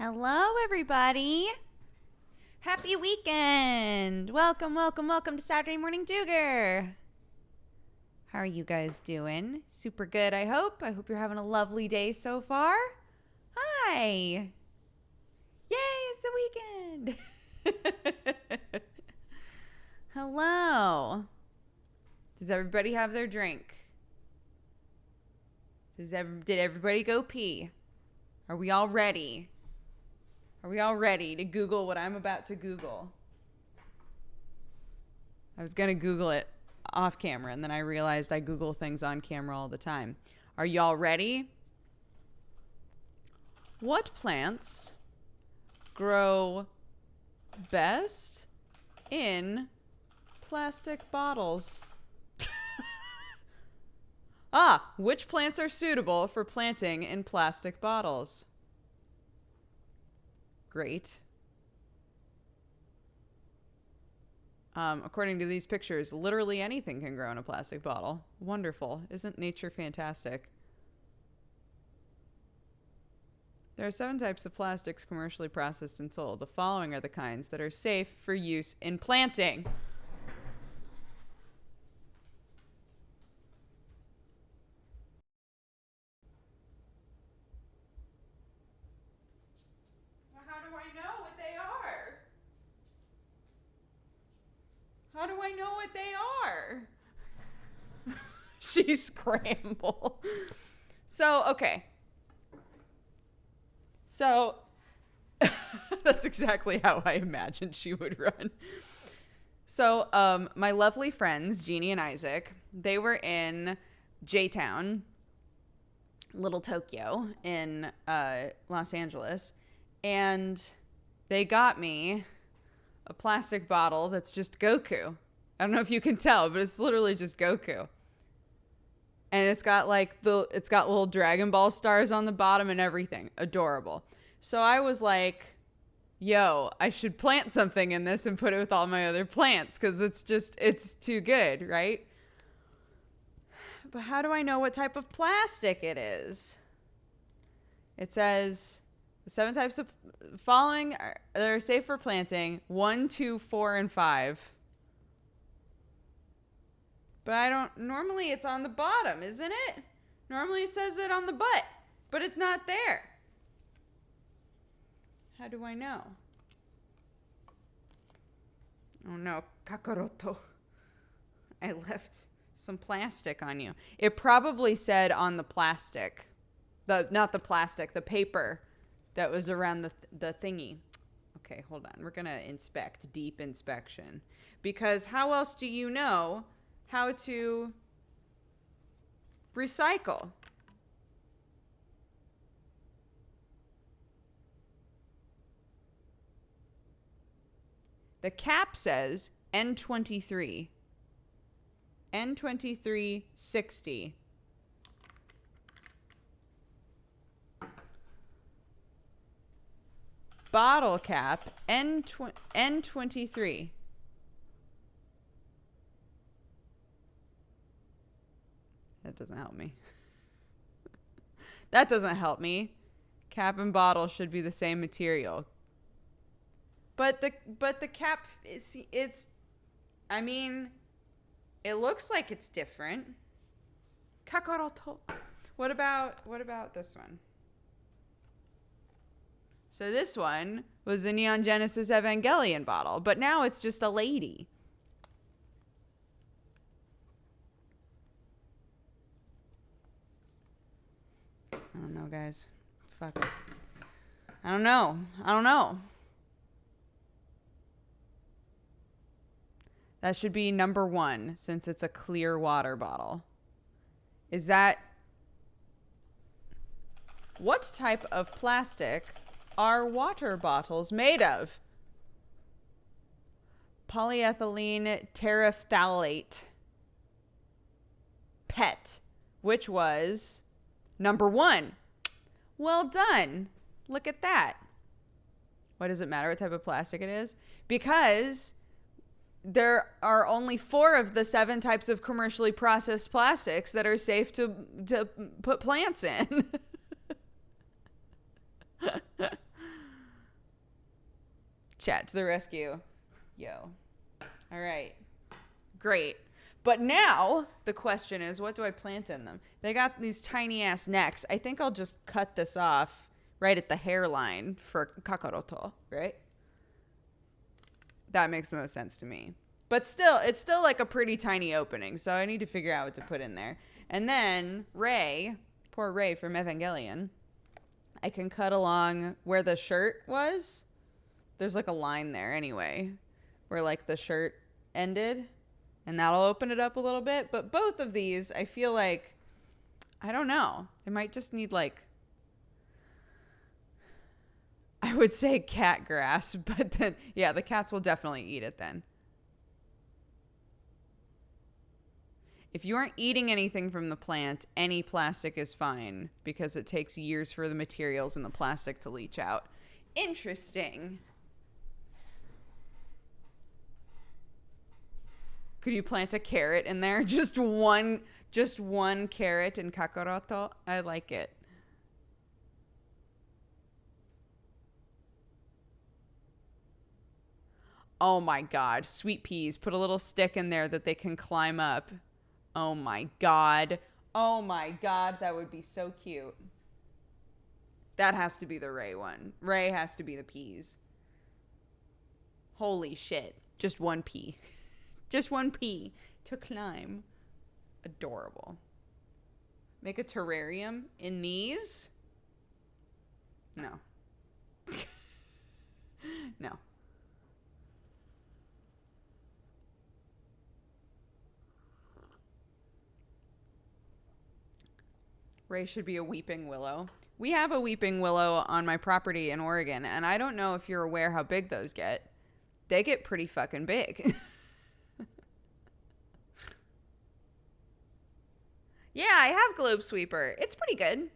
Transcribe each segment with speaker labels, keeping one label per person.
Speaker 1: Hello, everybody. Happy weekend. Welcome to Saturday Morning Dooger. How are you guys doing? Super good, I hope. I hope you're having a lovely day so far. Hi. Yay, it's the weekend. Hello. Does everybody have their drink? Did everybody go pee? Are we all ready? Are we all ready to Google what I'm about to Google? I was going to Google it off camera, and then I realized I Google things on camera all the time. Are y'all ready? What plants grow best in plastic bottles? Which plants are suitable for planting in plastic bottles? Great. According to these pictures, literally anything can grow in a plastic bottle. Wonderful. Isn't nature fantastic? There are 7 types of plastics commercially processed and sold. The following are the kinds that are safe for use in planting. How do I know what they are? She scrambled. Okay. That's exactly how I imagined she would run. My lovely friends, Jeannie and Isaac, they were in J-Town, Little Tokyo in Los Angeles, and they got me a plastic bottle that's just Goku. I don't know if you can tell, but it's literally just Goku. And it's got little Dragon Ball stars on the bottom and everything. Adorable. So I was like, yo, I should plant something in this and put it with all my other plants because it's too good, right? But how do I know what type of plastic it is? It says the 7 types of following that are safe for planting: 1, 2, 4, and 5. But normally it's on the bottom, isn't it? Normally it says it on the butt, but it's not there. How do I know? Oh no, Kakaroto. I left some plastic on you. It probably said on the plastic. Not the plastic, the paper that was around the thingy. Okay, hold on. We're going to inspect. Deep inspection. Because how else do you know how to recycle? The cap says N23. N2360. Bottle cap N23. That doesn't help me. That doesn't help me. Cap and bottle should be the same material. But the cap it's I mean, it looks like it's different. Kakaroto. What about this one? So this one was a Neon Genesis Evangelion bottle, but now it's just a lady. I don't know, guys. Fuck it. I don't know. That should be number 1 since it's a clear water bottle. Is that... What type of plastic are water bottles made of? Polyethylene terephthalate. PET, which was number 1. Well done. Look at that. Why does it matter what type of plastic it is? Because there are only 4 of the 7 types of commercially processed plastics that are safe to put plants in. Chat to the rescue. Yo. All right. Great. But now the question is, what do I plant in them? They got these tiny ass necks. I think I'll just cut this off right at the hairline for Kakaroto, right? That makes the most sense to me. But still, it's still like a pretty tiny opening, so I need to figure out what to put in there. And then Rei, poor Rei from Evangelion, I can cut along where the shirt was. There's like a line there anyway, where like the shirt ended. And that'll open it up a little bit. But both of these, I feel like, I don't know. They might just need like, I would say cat grass. But then, yeah, the cats will definitely eat it then. If you aren't eating anything from the plant, any plastic is fine. Because it takes years for the materials in the plastic to leach out. Interesting. Could you plant a carrot in there? Just one carrot in Kakaroto. I like it. Oh my god. Sweet peas. Put a little stick in there that they can climb up. Oh my god. Oh my god. That would be so cute. That has to be the Rei one. Rei has to be the peas. Holy shit. Just one pea. Just one pea to climb. Adorable. Make a terrarium in these? No. No. Rei should be a weeping willow. We have a weeping willow on my property in Oregon, and I don't know if you're aware how big those get. They get pretty fucking big. Yeah, I have Globe Sweeper. It's pretty good.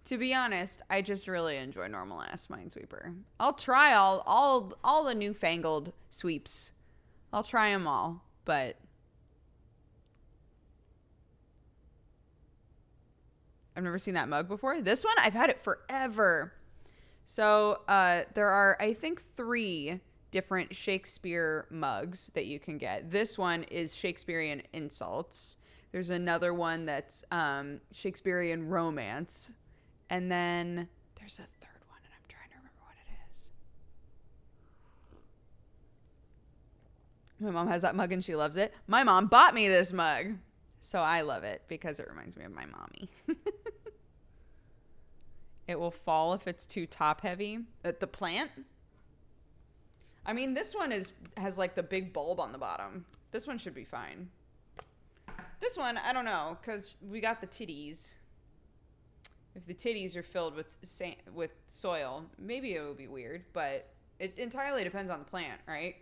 Speaker 1: To be honest, I just really enjoy normal ass Minesweeper. I'll try all the newfangled sweeps. I'll try them all, but I've never seen that mug before. This one, I've had it forever. So there are, I think, 3 different Shakespeare mugs that you can get. This one is Shakespearean insults. There's another one that's Shakespearean romance. And then there's a third one, and I'm trying to remember what it is. My mom has that mug, and she loves it. My mom bought me this mug. So I love it because it reminds me of my mommy. It will fall if it's too top heavy. The plant? I mean, this one has like the big bulb on the bottom. This one should be fine. This one, I don't know, because we got the titties. If the titties are filled with soil, maybe it will be weird, but it entirely depends on the plant, right?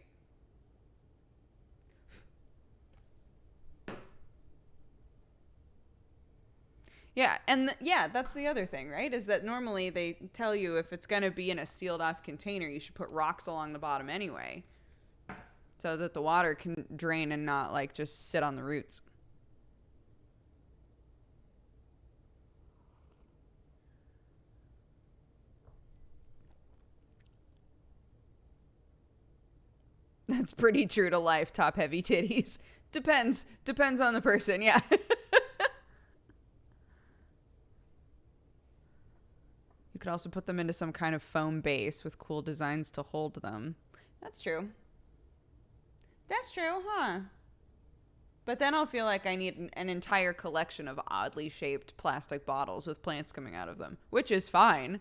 Speaker 1: Yeah, and that's the other thing, right? Is that normally they tell you if it's going to be in a sealed off container, you should put rocks along the bottom anyway, so that the water can drain and not like just sit on the roots. That's pretty true to life, top heavy titties. Depends on the person, yeah. You could also put them into some kind of foam base with cool designs to hold them. That's true. That's true, huh? But then I'll feel like I need an entire collection of oddly shaped plastic bottles with plants coming out of them, which is fine.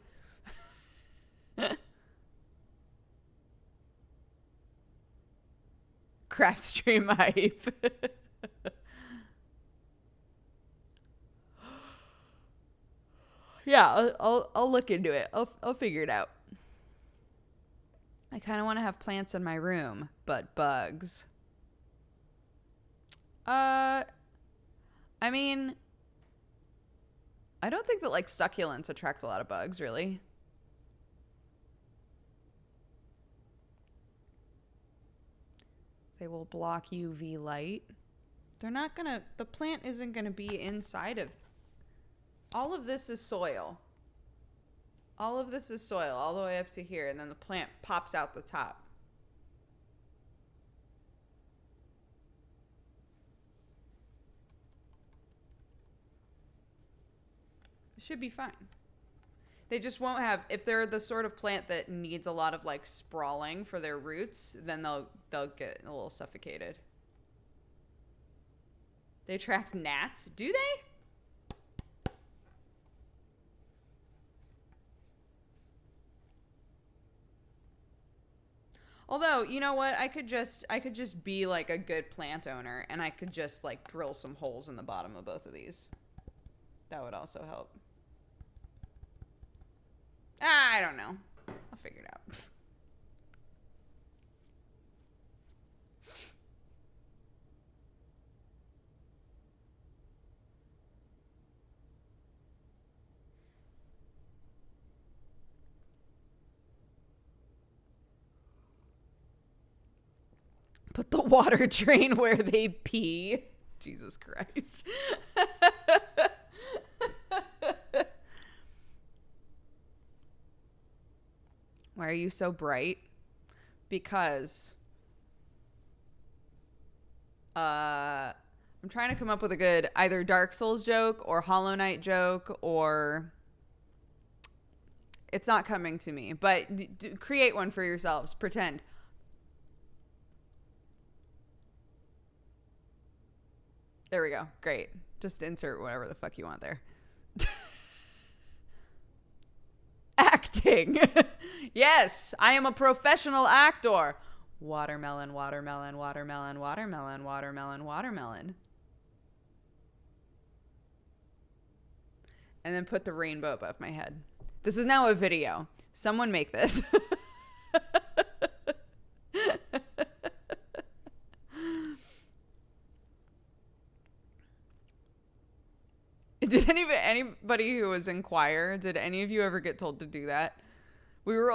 Speaker 1: Craft stream hype. Yeah, I'll look into it. I'll figure it out. I kind of want to have plants in my room, but bugs. I mean, I don't think that like succulents attract a lot of bugs, really. They will block UV light. They're not gonna, the plant isn't gonna be inside of, all of this is soil. All of this is soil all the way up to here, and then the plant pops out the top. It should be fine. They just won't have, if they're the sort of plant that needs a lot of like sprawling for their roots, then they'll get a little suffocated. They attract gnats, do they? Although, you know what? I could just be like a good plant owner, and I could just like drill some holes in the bottom of both of these. That would also help. I don't know. I'll figure it out. Put the water drain where they pee. Jesus Christ. Why are you so bright? Because I'm trying to come up with a good either Dark Souls joke or Hollow Knight joke, or it's not coming to me. But create one for yourselves. Pretend. There we go. Great. Just insert whatever the fuck you want there. Acting. Yes, I am a professional actor. Watermelon, watermelon, watermelon, watermelon, watermelon, watermelon. And then put the rainbow above my head. This is now a video. Someone make this. Did anybody who was in choir, did any of you ever get told to do that? We were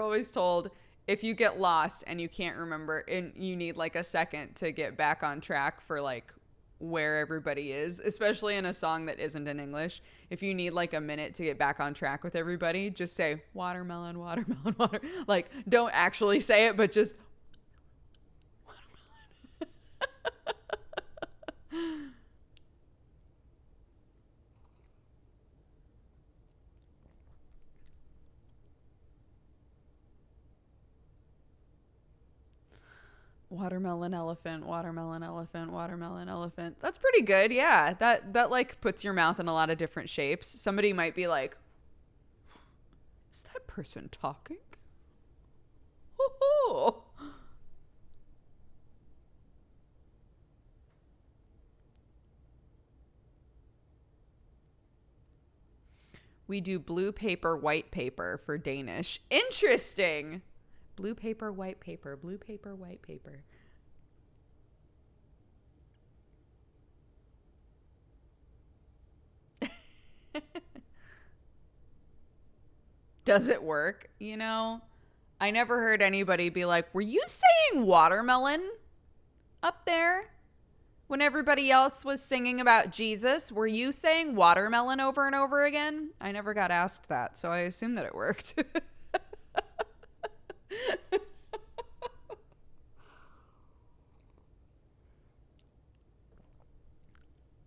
Speaker 1: always told, if you get lost and you can't remember and you need like a second to get back on track for like where everybody is, especially in a song that isn't in English, if you need like a minute to get back on track with everybody, just say watermelon, watermelon, water. Like, don't actually say it, but just watermelon. Watermelon elephant, watermelon elephant, watermelon elephant. That's pretty good. Yeah. That like puts your mouth in a lot of different shapes. Somebody might be like, is that person talking? Oh. We do blue paper, white paper for Danish. Interesting. Blue paper, white paper, blue paper, white paper. Does it work? You know, I never heard anybody be like, were you saying watermelon up there when everybody else was singing about Jesus? Were you saying watermelon over and over again? I never got asked that, so I assume that it worked.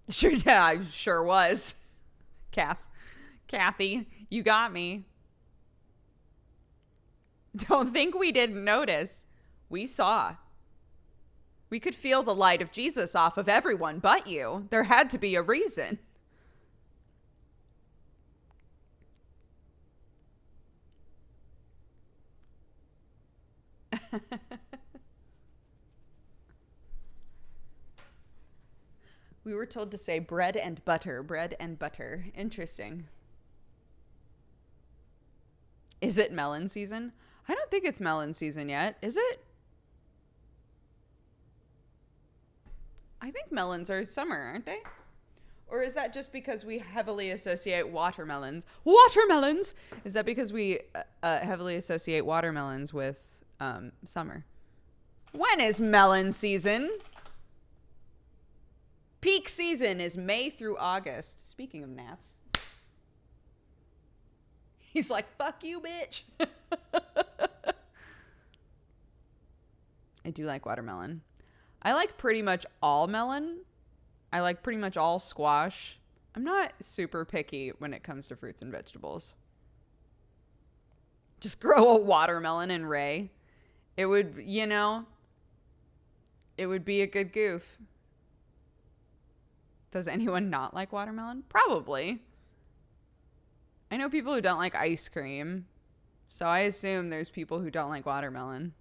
Speaker 1: Sure, yeah, I sure was. Kathy, you got me. Don't think we didn't notice. We saw. We could feel the light of Jesus off of everyone but you. There had to be a reason. We were told to say bread and butter, bread and butter. Interesting. Is it melon season? I don't think it's melon season yet. Is it? I think melons are summer, aren't they? Or is that just because we heavily associate watermelons? Watermelons! Is that because we heavily associate watermelons with summer? When is melon season? Peak season is May through August. Speaking of gnats. He's like, fuck you, bitch. I do like watermelon. I like pretty much all melon. I like pretty much all squash. I'm not super picky when it comes to fruits and vegetables. Just grow a watermelon in Ray. It would, it would be a good goof. Does anyone not like watermelon? Probably. I know people who don't like ice cream, so I assume there's people who don't like watermelon.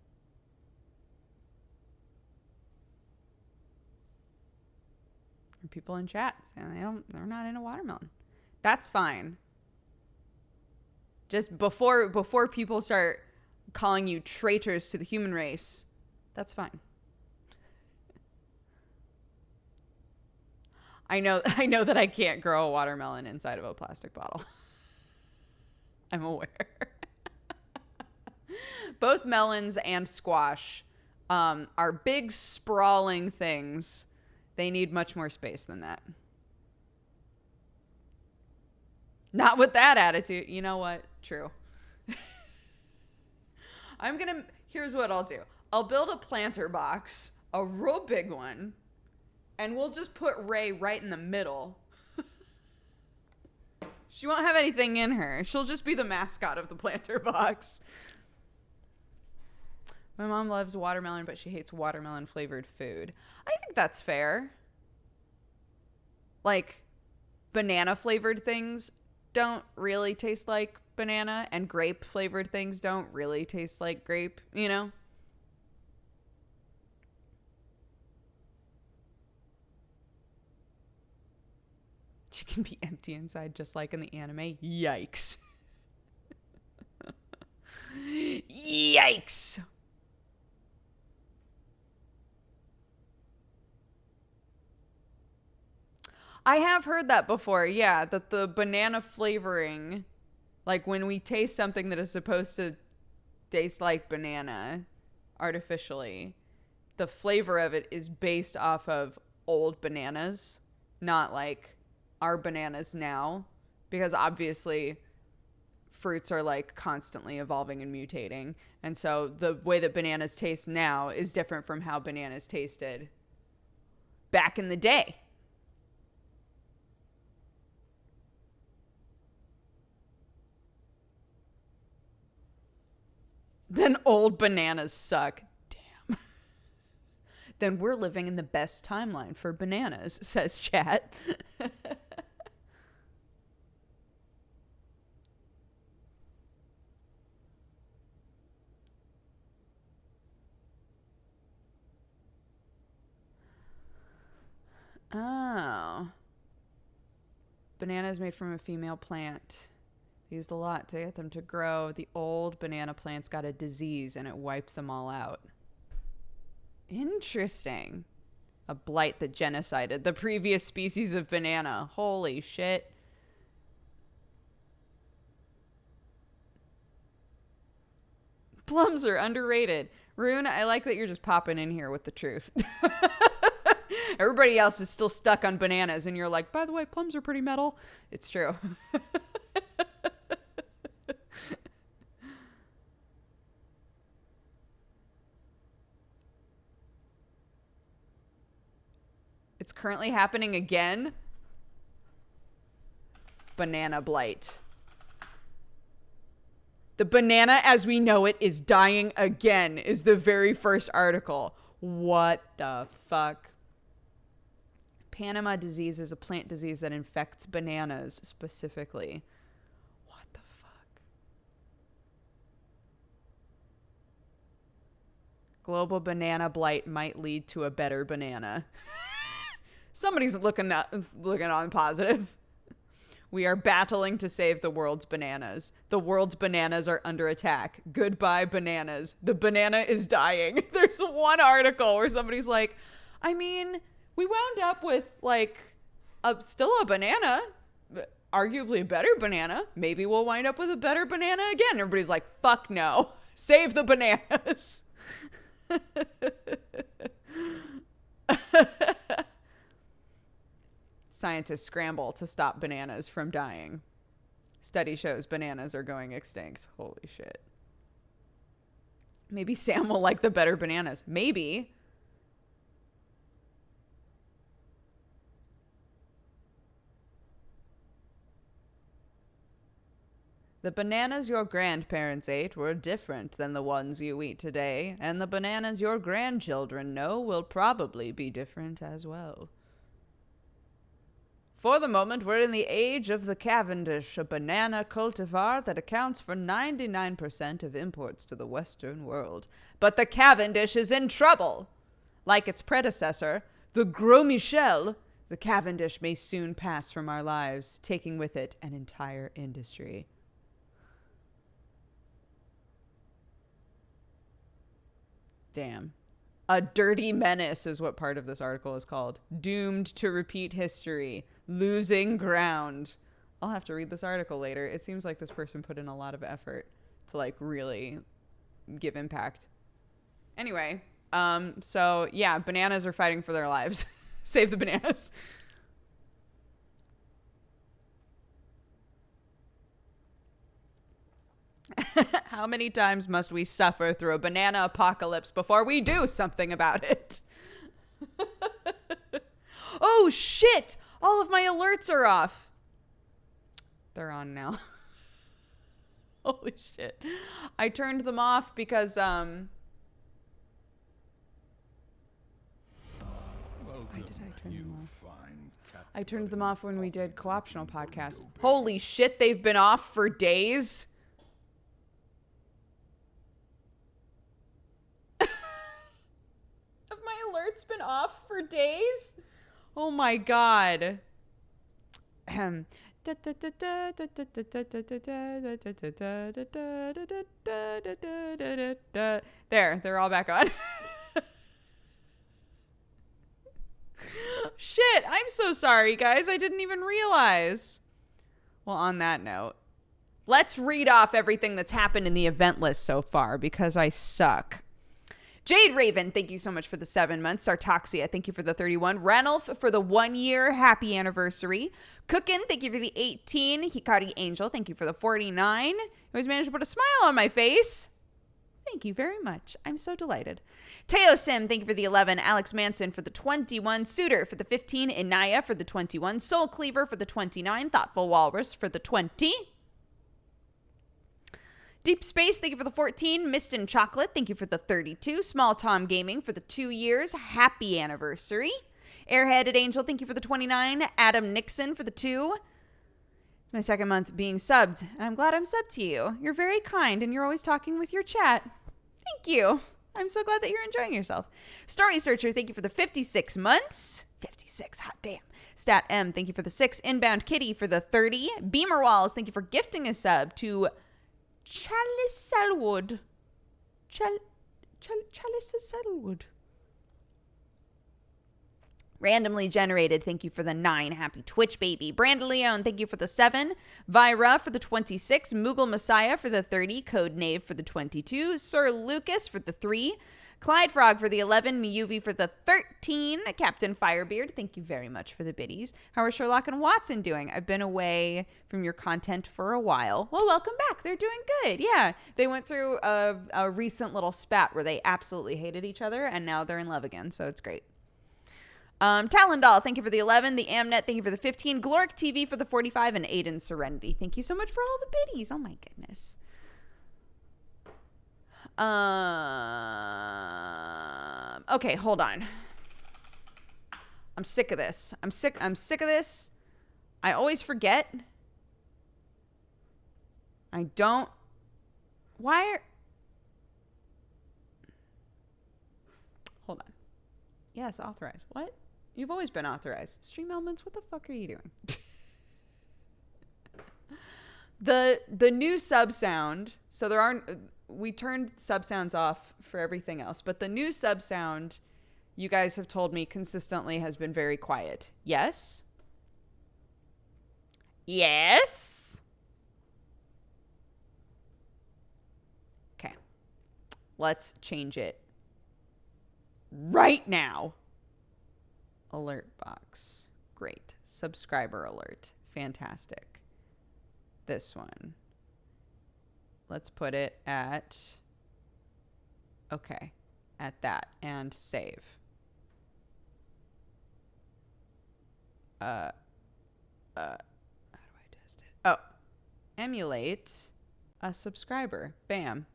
Speaker 1: And people in chat and they're not into watermelon. That's fine. Just before people start calling you traitors to the human race, that's fine. I know that I can't grow a watermelon inside of a plastic bottle. I'm aware. Both melons and squash are big, sprawling things. They need much more space than that. Not with that attitude. You know what? True. Here's what I'll do. I'll build a planter box, a real big one, and we'll just put Ray right in the middle. She won't have anything in her. She'll just be the mascot of the planter box. My mom loves watermelon, but she hates watermelon flavored food. I think that's fair. Like, banana flavored things don't really taste like banana, and grape flavored things don't really taste like grape, you know? She can be empty inside just like in the anime. Yikes. Yikes. I have heard that before, yeah, that the banana flavoring, like when we taste something that is supposed to taste like banana artificially, the flavor of it is based off of old bananas, not like our bananas now, because obviously fruits are like constantly evolving and mutating. And so the way that bananas taste now is different from how bananas tasted back in the day. Then old bananas suck. Damn. Then we're living in the best timeline for bananas, says chat. Oh. Banana is made from a female plant. They used a lot to get them to grow. The old banana plants got a disease and it wipes them all out. Interesting. A blight that genocided the previous species of banana. Holy shit. Plums are underrated. Rune, I like that you're just popping in here with the truth. Everybody else is still stuck on bananas, and you're like, by the way, plums are pretty metal. It's true. It's currently happening again. Banana blight. The banana as we know it is dying again, is the very first article. What the fuck? Panama disease is a plant disease that infects bananas specifically. What the fuck? Global banana blight might lead to a better banana. Somebody's looking on positive. We are battling to save the world's bananas. The world's bananas are under attack. Goodbye, bananas. The banana is dying. There's one article where somebody's like, I mean, we wound up with like still a banana, arguably a better banana. Maybe we'll wind up with a better banana again. Everybody's like, fuck no. Save the bananas. Scientists scramble to stop bananas from dying. Study shows bananas are going extinct. Holy shit. Maybe Sam will like the better bananas. Maybe. The bananas your grandparents ate were different than the ones you eat today, and the bananas your grandchildren know will probably be different as well. For the moment, we're in the age of the Cavendish, a banana cultivar that accounts for 99% of imports to the Western world. But the Cavendish is in trouble. Like its predecessor, the Gros Michel, the Cavendish may soon pass from our lives, taking with it an entire industry. Damn. A dirty menace is what part of this article is called. Doomed to repeat history. Losing ground. I'll have to read this article later. It seems like this person put in a lot of effort to like really give impact. Anyway, so yeah, bananas are fighting for their lives. Save the bananas. How many times must we suffer through a banana apocalypse before we do something about it? Oh, shit! All of my alerts are off. They're on now. Holy shit. I turned them off because, why did I turn them off? I turned them off when we did co-optional podcasts. Holy shit, they've been off for days. Alerts been off for days? Oh my god. There, they're all back on. Shit, I'm so sorry, guys. I didn't even realize. Well, on that note, let's read off everything that's happened in the event list so far because I suck. Jade Raven, thank you so much for the 7 months. Sartoxia, thank you for the 31. Ranulph for the 1 year. Happy anniversary. Cookin, thank you for the 18. Hikari Angel, thank you for the 49. You always managed to put a smile on my face. Thank you very much. I'm so delighted. Teo Sim, thank you for the 11. Alex Manson for the 21. Suitor for the 15. Inaya for the 21. Soul Cleaver for the 29. Thoughtful Walrus for the 20. Deep Space, thank you for the 14. Mist and Chocolate, thank you for the 32. Small Tom Gaming for the 2 years. Happy anniversary. Airheaded Angel, thank you for the 29. Adam Nixon for the 2. It's my 2nd month being subbed, and I'm glad I'm subbed to you. You're very kind, and you're always talking with your chat. Thank you. I'm so glad that you're enjoying yourself. Story Searcher, thank you for the 56 months. 56, hot damn. Stat M, thank you for the 6. Inbound Kitty for the 30. Beamer Walls, thank you for gifting a sub to Chalice Selwood. Chalice Selwood. Randomly Generated, thank you for the 9. Happy Twitch Baby. Brandaleon, thank you for the 7. Vira for the 26. Moogle Messiah for the 30. Code Knave for the 22. Sir Lucas for the 3. Clyde Frog for the 11. Miyuvi for the 13. Captain Firebeard, thank you very much for the biddies. How are Sherlock and Watson doing? I've been away from your content for a while. Well, welcome back. They're doing good. Yeah, they went through a recent little spat where they absolutely hated each other, and now they're in love again, so it's great. Talendal, thank you for the 11. The Amnet, thank you for the 15. Gloric TV for the 45. And Aiden Serenity, thank you so much for all the biddies. Oh my goodness. Okay, hold on. I'm sick of this. I'm sick of this. I always forget. I don't. Why are... Hold on. Yes, authorized. What? You've always been authorized. Stream Elements, what the fuck are you doing? The new sub sound, so there aren't... We turned sub sounds off for everything else, but the new sub sound, you guys have told me consistently, has been very quiet. Yes? Yes? Okay. Let's change it right now. Alert box. Great. Subscriber alert. Fantastic. this one. Let's put it at, okay, at that, and save. How do I test it? Oh, emulate a subscriber. Bam.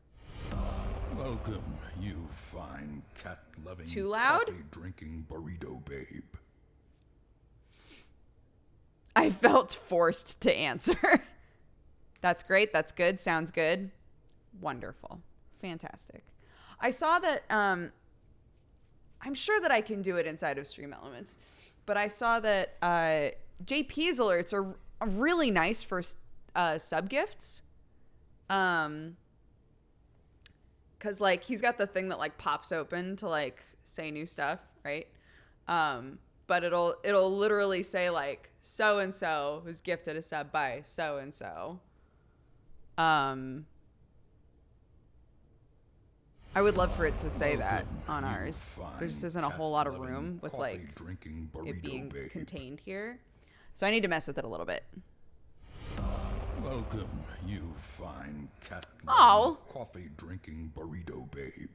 Speaker 2: Welcome, you fine cat-loving,
Speaker 1: Too loud?
Speaker 2: coffee-drinking burrito babe.
Speaker 1: I felt forced to answer. That's great. That's good. Sounds good. Wonderful. Fantastic. I saw that, I'm sure that I can do it inside of Stream Elements, but I saw that JP's alerts are really nice for sub gifts. Cause like he's got the thing that like pops open to like say new stuff, right? But it'll literally say like so and so was gifted a sub by so and so. I would love for it to say that on ours. There just isn't a whole lot of room with like it being contained here, so I need to mess with it a little bit.
Speaker 2: Welcome, you fine
Speaker 1: Oh.
Speaker 2: coffee-drinking burrito babe.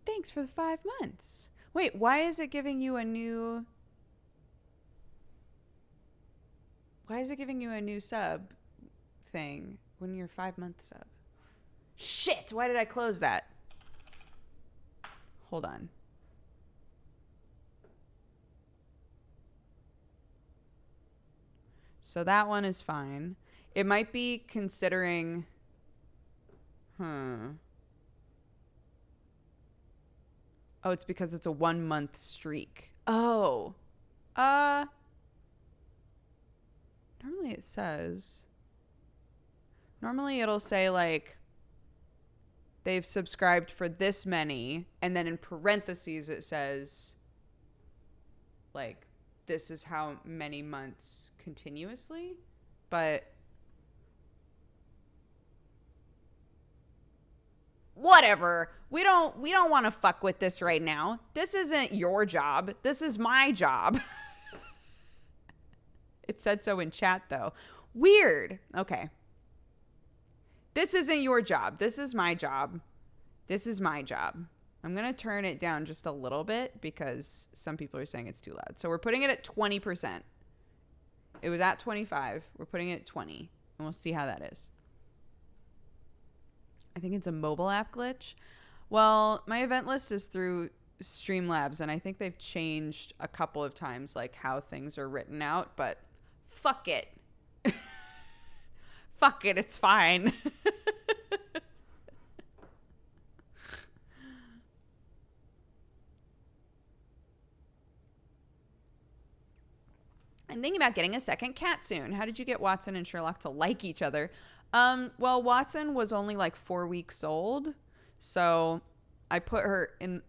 Speaker 1: Thanks for the 5 months. Wait, why is it giving you a new... Why is it giving you a new sub thing when you're 5-month sub? Shit, why did I close that? Hold on. So that one is fine. It might be considering... Oh, it's because it's a 1 month streak. Oh. Normally it says... Normally it'll say like... They've subscribed for this many. And then in parentheses it says... Like, this is how many months continuously. But... Whatever. We don't want to fuck with this right now. This isn't your job. This is my job. It said so in chat though. Weird. Okay. This isn't your job. This is my job. This is my job. I'm going to turn it down just a little bit because some people are saying it's too loud. So we're putting it at 20%. It was at 25. We're putting it at 20 and we'll see how that is. I think it's a mobile app glitch. Well, my event list is through Streamlabs, and I think they've changed a couple of times, like how things are written out, but fuck it. Fuck it, it's fine. I'm thinking about getting a second cat soon. How did you get Watson and Sherlock to like each other? Well, Watson was only like 4 weeks old, so I put her in...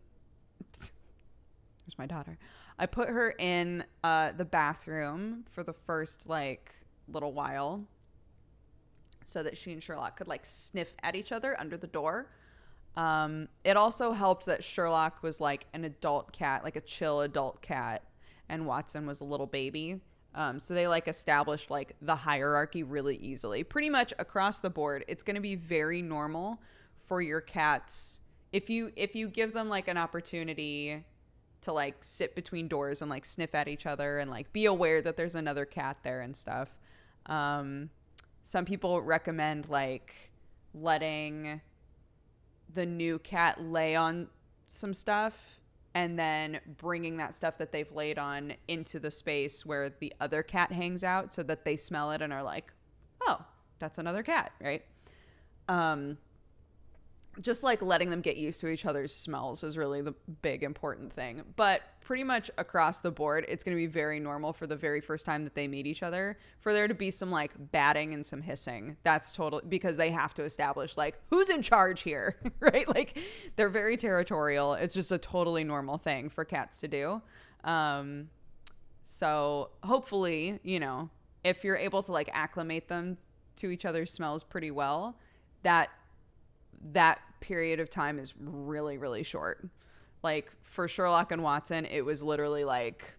Speaker 1: There's my daughter. I put her in the bathroom for the first like little while so that she and Sherlock could like sniff at each other under the door. It also helped that Sherlock was like an adult cat, like a chill adult cat, and Watson was a little baby. So they like established like the hierarchy really easily. Pretty much across the board, it's going to be very normal for your cats if you give them like an opportunity to like sit between doors and like sniff at each other and like be aware that there's another cat there and stuff. Some people recommend like letting the new cat lay on some stuff and then bringing that stuff that they've laid on into the space where the other cat hangs out so that they smell it and are like, oh, that's another cat, right? Just like letting them get used to each other's smells is really the big important thing. But pretty much across the board, it's going to be very normal for the very first time that they meet each other for there to be some like batting and some hissing. That's totally because they have to establish like who's in charge here, right? Like they're very territorial. It's just a totally normal thing for cats to do. So hopefully, you know, if you're able to like acclimate them to each other's smells pretty well, that period of time is really, really short. Like for Sherlock and Watson, it was literally like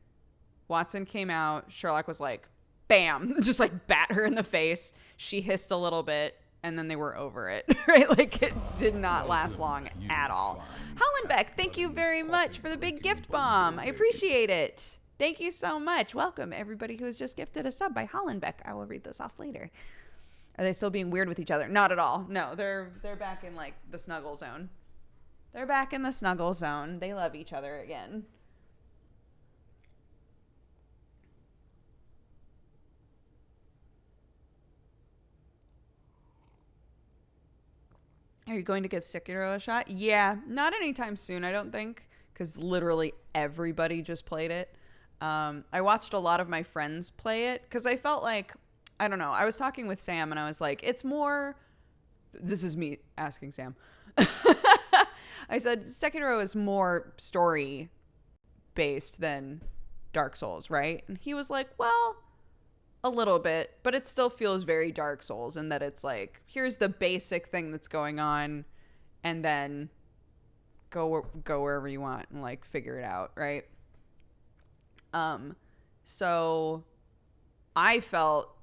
Speaker 1: Watson came out, Sherlock was like, bam, just like bat her in the face. She hissed a little bit, and then they were over it, right? Like, it did not last long at all. Hollenbeck, thank you very much for the big gift bomb. I appreciate it. Thank you so much. Welcome, everybody who has just gifted a sub by Hollenbeck. I will read this off later. Are they still being weird with each other? Not at all. No, they're back in, like, the snuggle zone. They're back in the snuggle zone. They love each other again. Are you going to give Sekiro a shot? Yeah, not anytime soon, I don't think, because literally everybody just played it. I watched a lot of my friends play it because I felt like, I don't know, I was talking with Sam and I was like, it's more, this is me asking Sam. I said, Sekiro is more story based than Dark Souls, right? And he was like, well, a little bit, but it still feels very Dark Souls in that it's like, here's the basic thing that's going on, and then go wherever you want and like figure it out, right? So I felt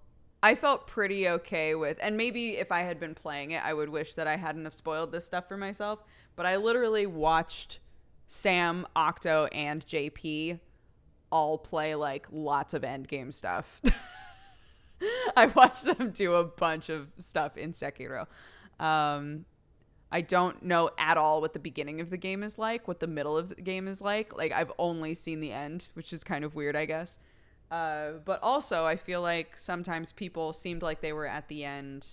Speaker 1: pretty okay with, and maybe if I had been playing it, I would wish that I hadn't have spoiled this stuff for myself, but I literally watched Sam, Octo, and JP all play like lots of endgame stuff. I watched them do a bunch of stuff in Sekiro. I don't know at all what the beginning of the game is like, what the middle of the game is like. Like, I've only seen the end, which is kind of weird, I guess. But also, I feel like sometimes people seemed like they were at the end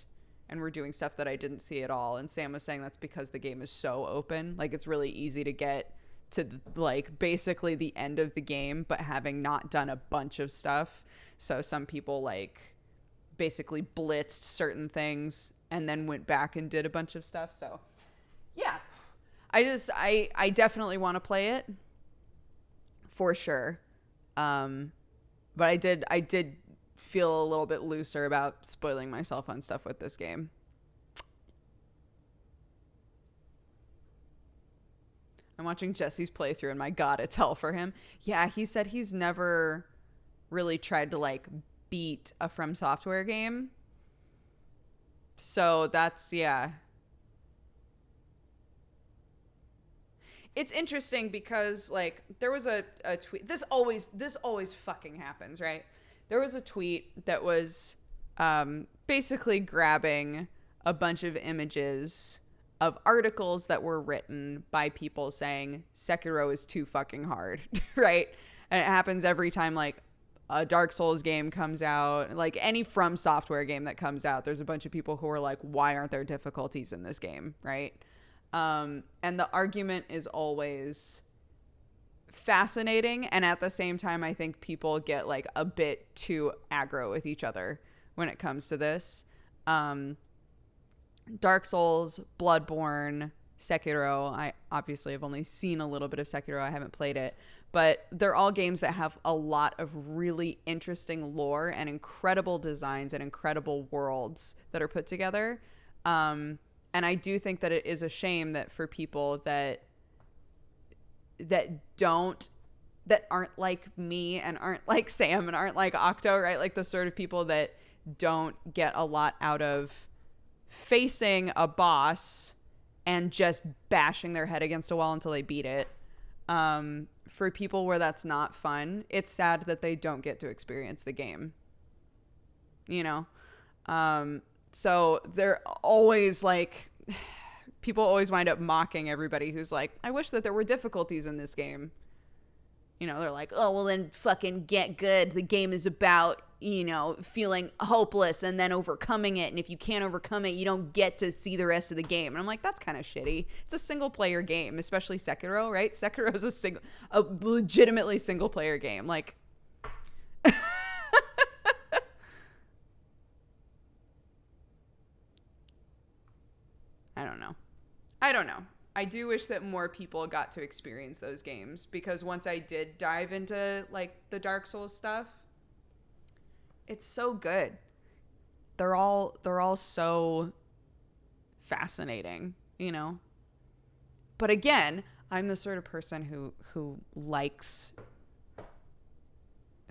Speaker 1: and were doing stuff that I didn't see at all. And Sam was saying that's because the game is so open. Like, it's really easy to get to, like, basically the end of the game, but having not done a bunch of stuff. So some people, like, basically blitzed certain things and then went back and did a bunch of stuff. So yeah, I definitely want to play it for sure. But I did feel a little bit looser about spoiling myself on stuff with this game. I'm watching Jesse's playthrough and my God, it's hell for him. Yeah, he said he's never really tried to like beat a From Software game. So that's, yeah. It's interesting because like there was a tweet. This always fucking happens, right? There was a tweet that was basically grabbing a bunch of images of articles that were written by people saying Sekiro is too fucking hard, right? And it happens every time like a Dark Souls game comes out, like any From Software game that comes out, there's a bunch of people who are like, why aren't there difficulties in this game, right? And the argument is always fascinating, and at the same time, I think people get like a bit too aggro with each other when it comes to this. Dark Souls, Bloodborne, Sekiro, I obviously have only seen a little bit of Sekiro, I haven't played it, but they're all games that have a lot of really interesting lore and incredible designs and incredible worlds that are put together. And I do think that it is a shame that for people that aren't like me and aren't like Sam and aren't like Octo, right? Like the sort of people that don't get a lot out of facing a boss and just bashing their head against a wall until they beat it. For people where that's not fun, it's sad that they don't get to experience the game, you know? So they're always like, people always wind up mocking everybody who's like, I wish that there were difficulties in this game. You know, they're like, oh, well then fucking get good. The game is about, you know, feeling hopeless and then overcoming it. And if you can't overcome it, you don't get to see the rest of the game. And I'm like, that's kind of shitty. It's a single player game, especially Sekiro, right? Sekiro is a legitimately single player game. Like, I don't know. I do wish that more people got to experience those games, because once I did dive into like the Dark Souls stuff, it's so good. They're all so fascinating, you know? But again, I'm the sort of person who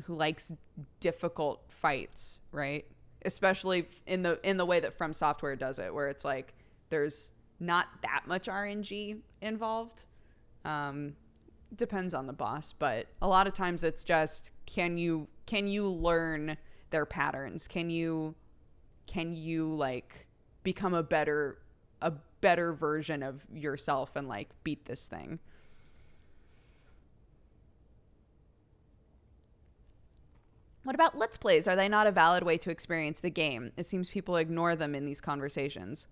Speaker 1: who likes difficult fights, right? Especially in the way that From Software does it, where it's like there's not that much RNG involved. Depends on the boss, but a lot of times it's just can you learn their patterns? Can you like become a better version of yourself and like beat this thing? What about Let's Plays? Are they not a valid way to experience the game? It seems people ignore them in these conversations.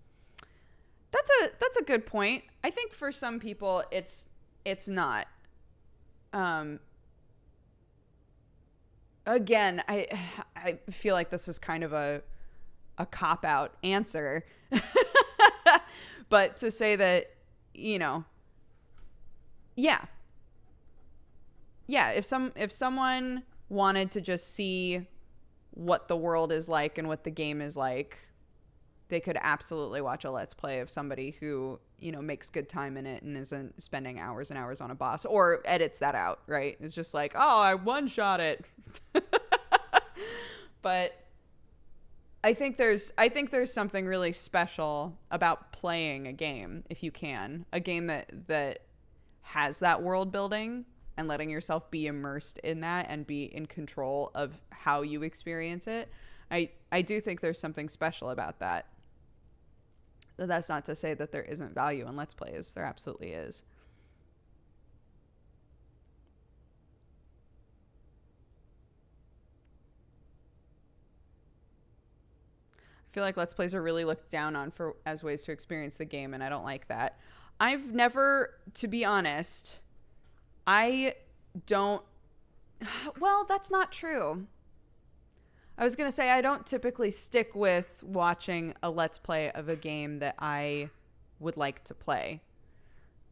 Speaker 1: That's a good point. I think for some people it's not. Again, I feel like this is kind of a cop-out answer. But to say that, you know, yeah, if someone wanted to just see what the world is like and what the game is like, they could absolutely watch a Let's Play of somebody who, you know, makes good time in it and isn't spending hours and hours on a boss or edits that out, right? It's just like, oh, I one-shot it. But I think there's something really special about playing a game, if you can, a game that has that world building and letting yourself be immersed in that and be in control of how you experience it. I do think there's something special about that. But that's not to say that there isn't value in Let's Plays. There absolutely is. I feel like Let's Plays are really looked down on as ways to experience the game, and I don't like that. I've never, to be honest, I don't... Well, that's not true. I was going to say I don't typically stick with watching a Let's Play of a game that I would like to play.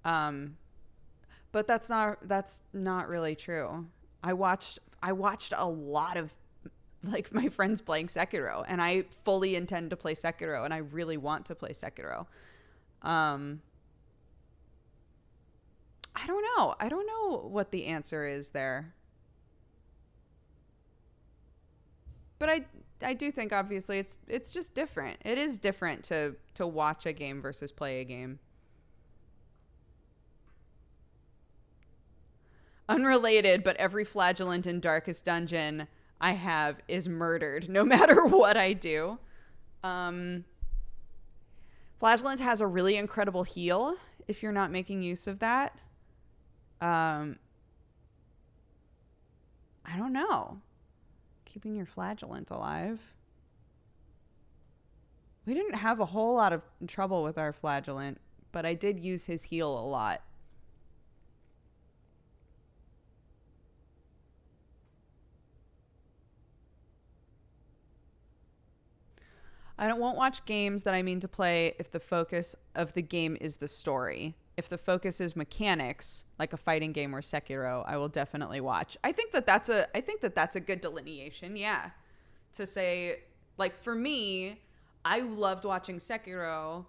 Speaker 1: But that's not really true. I watched a lot of like my friends playing Sekiro, and I fully intend to play Sekiro, and I really want to play Sekiro. I don't know what the answer is there. But I do think obviously it's just different. It is different to watch a game versus play a game. Unrelated, but every flagellant in Darkest Dungeon I have is murdered, no matter what I do. Flagellant has a really incredible heal if you're not making use of that. I don't know. Keeping your flagellant alive. We didn't have a whole lot of trouble with our flagellant, but I did use his heal a lot. Won't watch games that I mean to play if the focus of the game is the story. If the focus is mechanics, like a fighting game or Sekiro, I will definitely watch. I think that that's a good delineation, yeah. To say, like, for me, I loved watching Sekiro.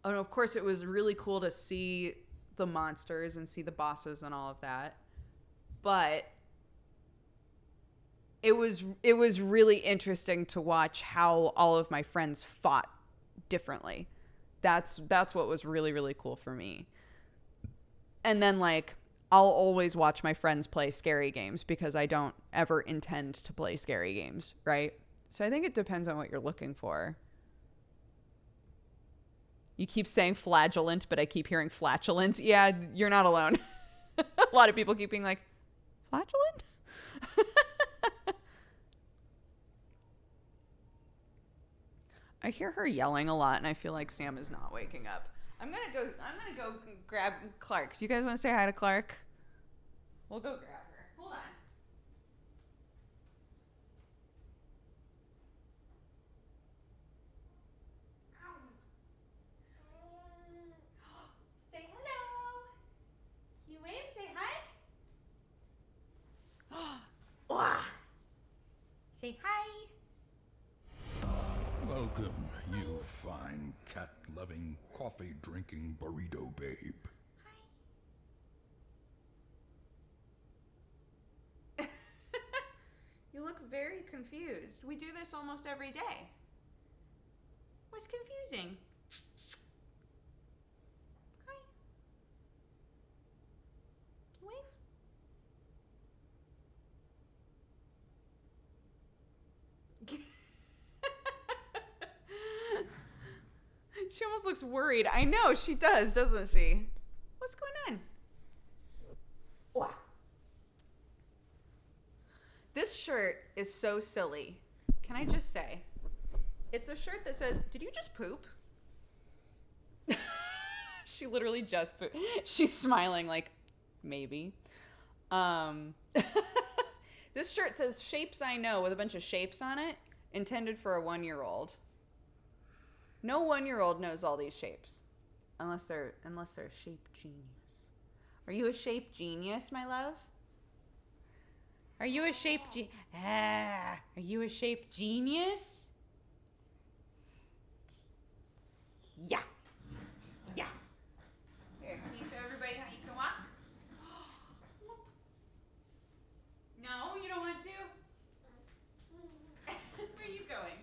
Speaker 1: And of course, it was really cool to see the monsters and see the bosses and all of that. But it was really interesting to watch how all of my friends fought differently. That's what was really, really cool for me. And then, like, I'll always watch my friends play scary games because I don't ever intend to play scary games, right? So I think it depends on what you're looking for. You keep saying flagellant, but I keep hearing flatulent. Yeah, you're not alone. A lot of people keep being like, flatulent? I hear her yelling a lot, and I feel like Sam is not waking up. I'm gonna go grab Clark. Do you guys want to say hi to Clark? We'll go grab her. Hold on. Say hello. Can you wave? Say hi. Wah. Say hi.
Speaker 2: Welcome, you fine cat-loving, coffee-drinking burrito babe.
Speaker 1: confused. We do this almost every day. What's confusing? Hi. Can you wave? She almost looks worried. I know, she does, doesn't she? What's going on? Wow. This shirt is so silly. Can I just say? It's a shirt that says, "Did you just poop?" She literally just pooped. She's smiling like, maybe. This shirt says "Shapes I Know" with a bunch of shapes on it, intended for a 1-year-old. No 1-year-old knows all these shapes, unless they're a shape genius. Are you a shape genius, my love? Are you a shape Are you a shape genius? Yeah. Yeah. Here, can you show everybody how you can walk? No, you don't want to? Where are you going?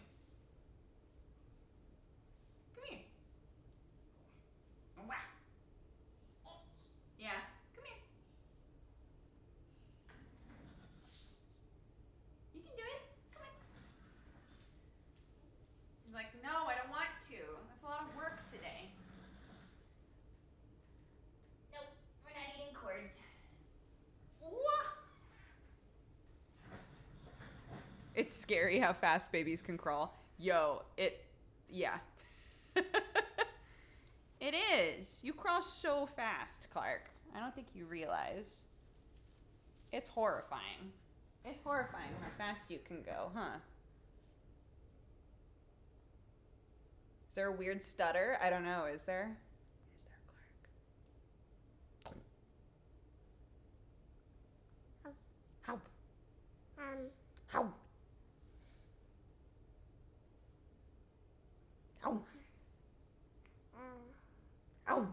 Speaker 1: Come here. Yeah, come here. You can do it. Come on. She's like, no, I don't want to. That's a lot of work today. Nope, we're not eating cords. It's scary how fast babies can crawl. Yeah. It is. You crawl so fast, Clark. I don't think you realize. It's horrifying. It's horrifying how fast you can go, huh? Is there a weird stutter? I don't know. Is there? Is there, Clark? How? How? Ow. Ow.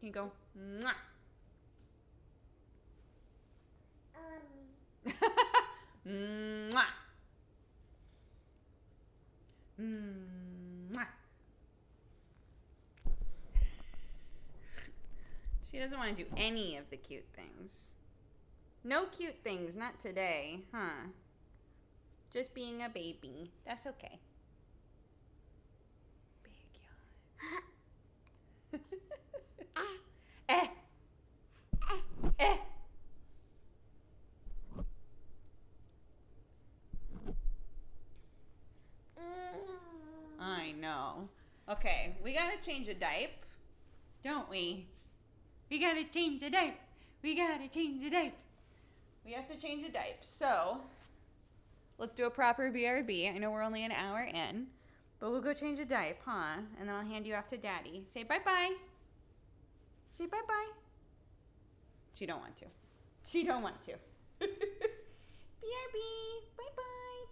Speaker 1: Can you go? Mwah. Mwah. Mwah. She doesn't want to do any of the cute things. No cute things, not today, huh? Just being a baby. That's okay. Big yawn. Eh. Eh. I know. Okay, we gotta change a diaper, don't we? We gotta change the diaper. We gotta change the diaper. We have to change the diaper. So, let's do a proper BRB. I know we're only an hour in, but we'll go change a diaper, huh? And then I'll hand you off to Daddy. Say bye-bye. Say bye-bye. She don't want to. She don't want to. BRB. Bye-bye.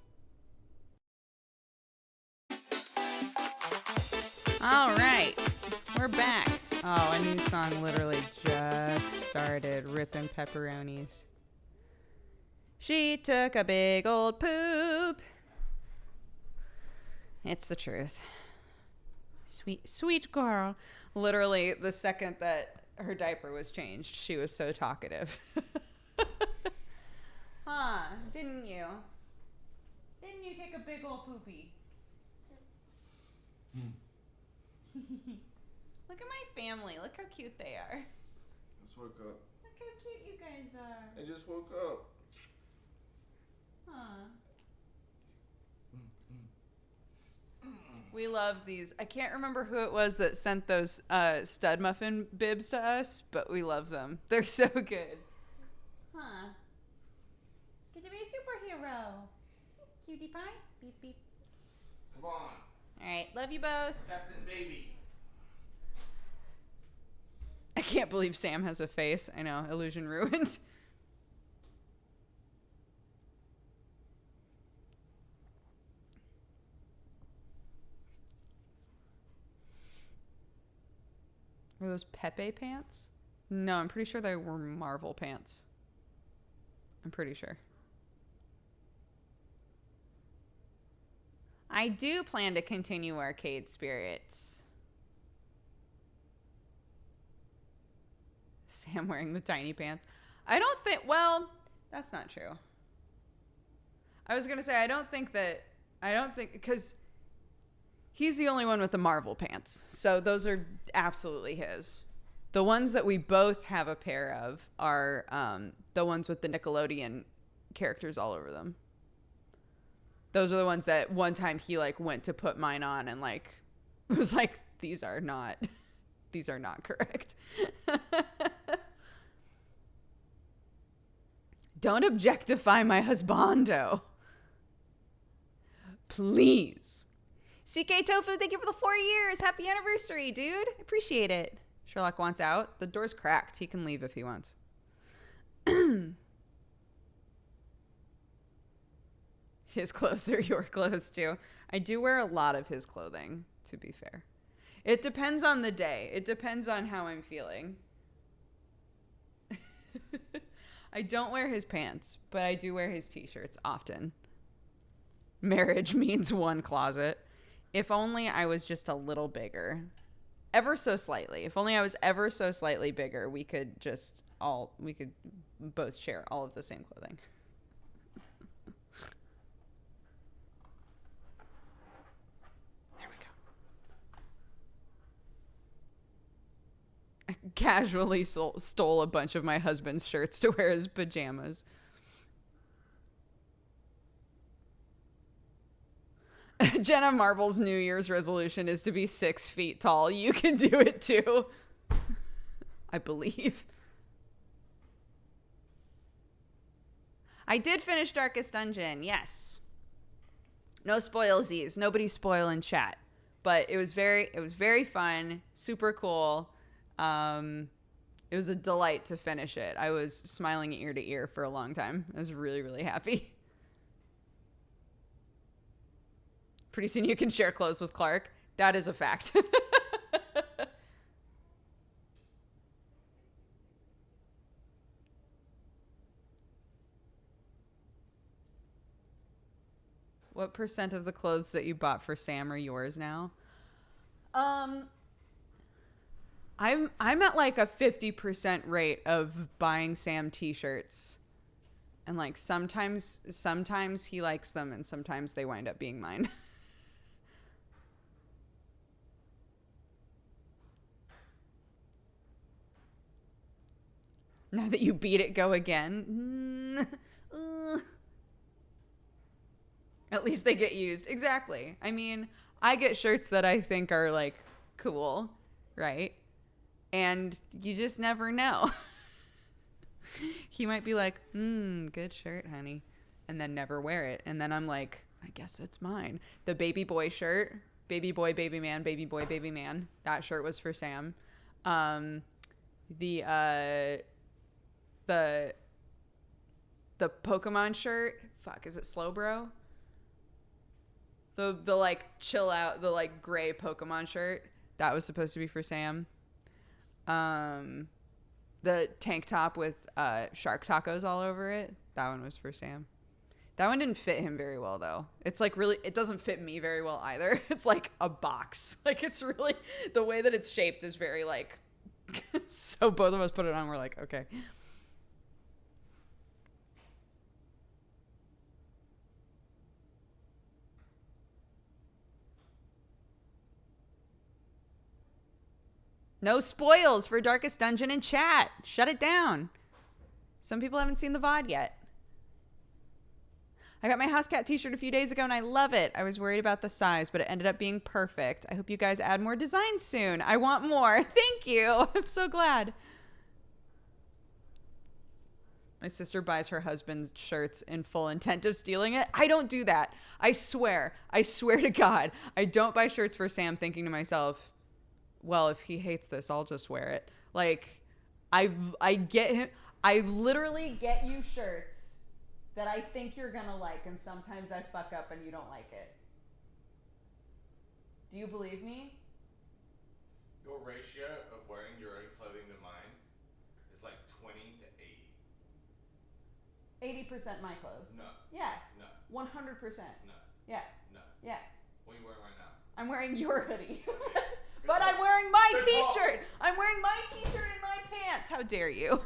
Speaker 1: All right. We're back. Oh, a new song literally just started. Ripping pepperonis. She took a big old poop. It's the truth. Sweet, sweet girl. Literally, the second that her diaper was changed, she was so talkative. Huh? Didn't you? Didn't you take a big old poopy? Look at my family. Look how cute they are.
Speaker 3: Just woke up.
Speaker 1: Look how cute you guys are.
Speaker 3: I just woke up.
Speaker 1: Huh. We love these. I can't remember who it was that sent those stud muffin bibs to us, but we love them. They're so good. Huh. Get to be a superhero. Cutie pie. Beep, beep.
Speaker 3: Come on.
Speaker 1: All right. Love you both.
Speaker 3: Captain Baby.
Speaker 1: I can't believe Sam has a face. I know. Illusion ruined. Were those Pepe pants? No, I'm pretty sure they were Marvel pants. I'm pretty sure. I do plan to continue Arcade Spirits. Sam wearing the tiny pants. I don't think, well, that's not true. I was going to say, I don't think, because he's the only one with the Marvel pants. So those are absolutely his. The ones that we both have a pair of are the ones with the Nickelodeon characters all over them. Those are the ones that one time he like went to put mine on and like was like, these are not correct. Don't objectify my husbando. Please. CK Tofu, thank you for the 4 years. Happy anniversary, dude. Appreciate it. Sherlock wants out. The door's cracked. He can leave if he wants. His clothes are your clothes, too. I do wear a lot of his clothing, to be fair. It depends on the day. It depends on how I'm feeling. I don't wear his pants, but I do wear his t-shirts often. Marriage means one closet. If only I was just a little bigger. Ever so slightly. If only I was ever so slightly bigger, we could both share all of the same clothing. There we go. I casually stole a bunch of my husband's shirts to wear as pajamas. Jenna Marvel's New Year's resolution is to be 6 feet tall. You can do it too. I believe. I did finish Darkest Dungeon, yes. No spoilsies. Nobody spoil in chat. But it was very fun, super cool. It was a delight to finish it. I was smiling ear to ear for a long time. I was really, really happy. Pretty soon you can share clothes with Clark. That is a fact. What % of the clothes that you bought for Sam are yours now? I'm at like a 50% rate of buying Sam t-shirts. And like sometimes he likes them and sometimes they wind up being mine. Now that you beat it, go again. At least they get used. Exactly. I mean, I get shirts that I think are like cool, right? And you just never know. He might be like, good shirt, honey. And then never wear it. And then I'm like, I guess it's mine. The baby boy shirt, baby boy, baby man, baby boy, baby man. That shirt was for Sam. The Pokemon shirt. Fuck, is it Slowbro? The like chill out, the like gray Pokemon shirt. That was supposed to be for Sam. The tank top with shark tacos all over it. That one was for Sam. That one didn't fit him very well though. It's like really, it doesn't fit me very well either. It's like a box. Like it's really, the way that it's shaped is very like, so both of us put it on. We're like, okay. No spoils for Darkest Dungeon in chat. Shut it down. Some people haven't seen the VOD yet. I got my house cat t-shirt a few days ago and I love it. I was worried about the size, but it ended up being perfect. I hope you guys add more designs soon. I want more. Thank you. I'm so glad. My sister buys her husband's shirts in full intent of stealing it. I don't do that. I swear to God, I don't buy shirts for Sam thinking to myself, well, if he hates this, I'll just wear it. Like, I get him. I literally get you shirts that I think you're gonna like, and sometimes I fuck up and you don't like it. Do you believe me?
Speaker 3: Your ratio of wearing your own clothing to mine is like 20 to 80.
Speaker 1: 80% my clothes.
Speaker 3: No.
Speaker 1: Yeah.
Speaker 3: No.
Speaker 1: 100%.
Speaker 3: No.
Speaker 1: Yeah.
Speaker 3: No.
Speaker 1: Yeah. I'm wearing your hoodie. But I'm wearing my t-shirt. I'm wearing my t-shirt and my pants. How dare you?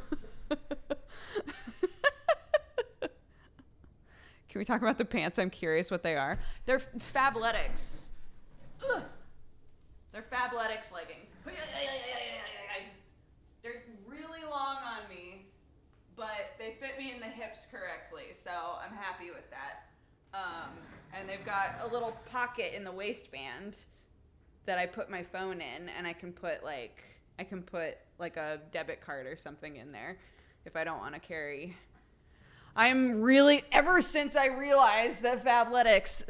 Speaker 1: Can we talk about the pants? I'm curious what they are. They're Fabletics. Ugh. They're Fabletics leggings. They're really long on me, but they fit me in the hips correctly, so I'm happy with that. And they've got a little pocket in the waistband that I put my phone in, and I can put like a debit card or something in there if I don't want to carry. I'm really, ever since I realized that Fabletics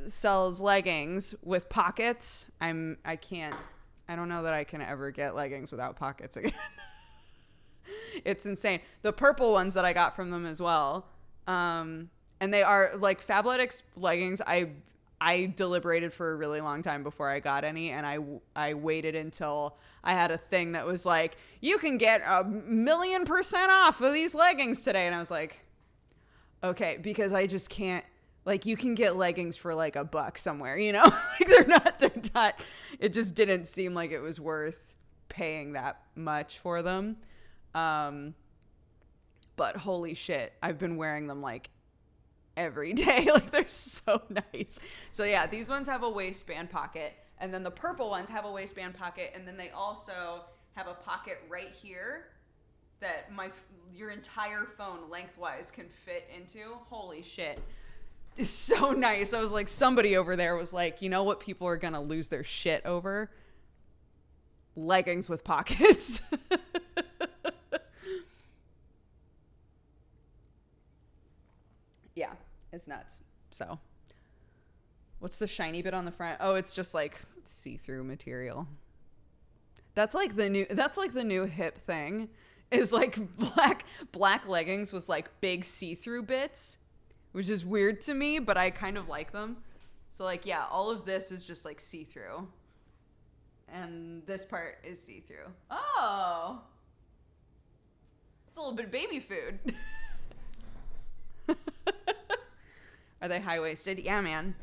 Speaker 1: sells leggings with pockets, I don't know that I can ever get leggings without pockets again. It's insane. The purple ones that I got from them as well. And they are like Fabletics leggings. I deliberated for a really long time before I got any, and I waited until I had a thing that was like, you can get 1,000,000% off of these leggings today. And I was like, okay, because I just can't, like, you can get leggings for like $1 somewhere, you know? Like they're not, it just didn't seem like it was worth paying that much for them. But holy shit, I've been wearing them like every day. Like they're so nice. So yeah, these ones have a waistband pocket, and then the purple ones have a waistband pocket, and then they also have a pocket right here that your entire phone lengthwise can fit into. Holy shit. It's so nice. I was like, somebody over there was like, you know what people are gonna lose their shit over? Leggings with pockets. Yeah, it's nuts. So, what's the shiny bit on the front? Oh, it's just like see-through material. That's like the new hip thing, is like black leggings with like big see-through bits, which is weird to me, but I kind of like them. So like, yeah, all of this is just like see-through, and this part is see-through. Oh, it's a little bit of baby food. Are they high-waisted? Yeah, man.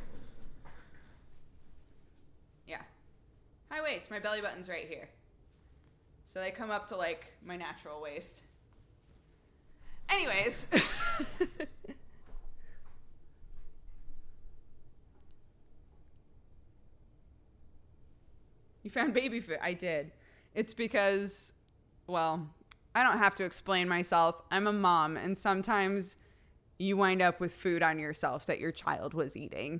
Speaker 1: Yeah. High waist. My belly button's right here. So they come up to like my natural waist. Anyways. You found baby food? I did. It's because, well, I don't have to explain myself. I'm a mom, and sometimes you wind up with food on yourself that your child was eating.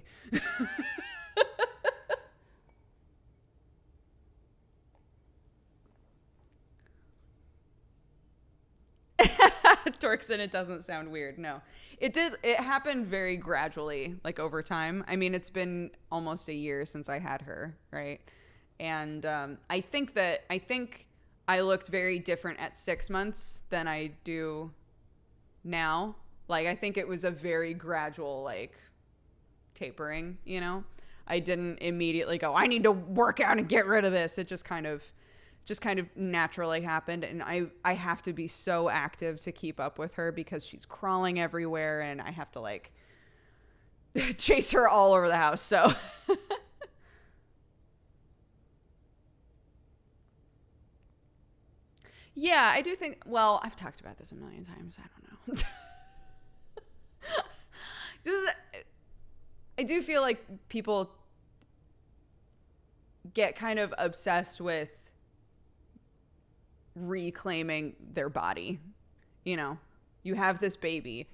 Speaker 1: Torkson, it doesn't sound weird. No, it did. It happened very gradually, like over time. I mean, it's been almost a year since I had her, right? And I think I looked very different at 6 months than I do now. Like, I think it was a very gradual, like, tapering, you know? I didn't immediately go, I need to work out and get rid of this. It just kind of naturally happened. And I have to be so active to keep up with her because she's crawling everywhere, and I have to, like, chase her all over the house. So yeah, I do think, well, I've talked about this a million times. I don't know. I do feel like people get kind of obsessed with reclaiming their body. You know, you have this baby,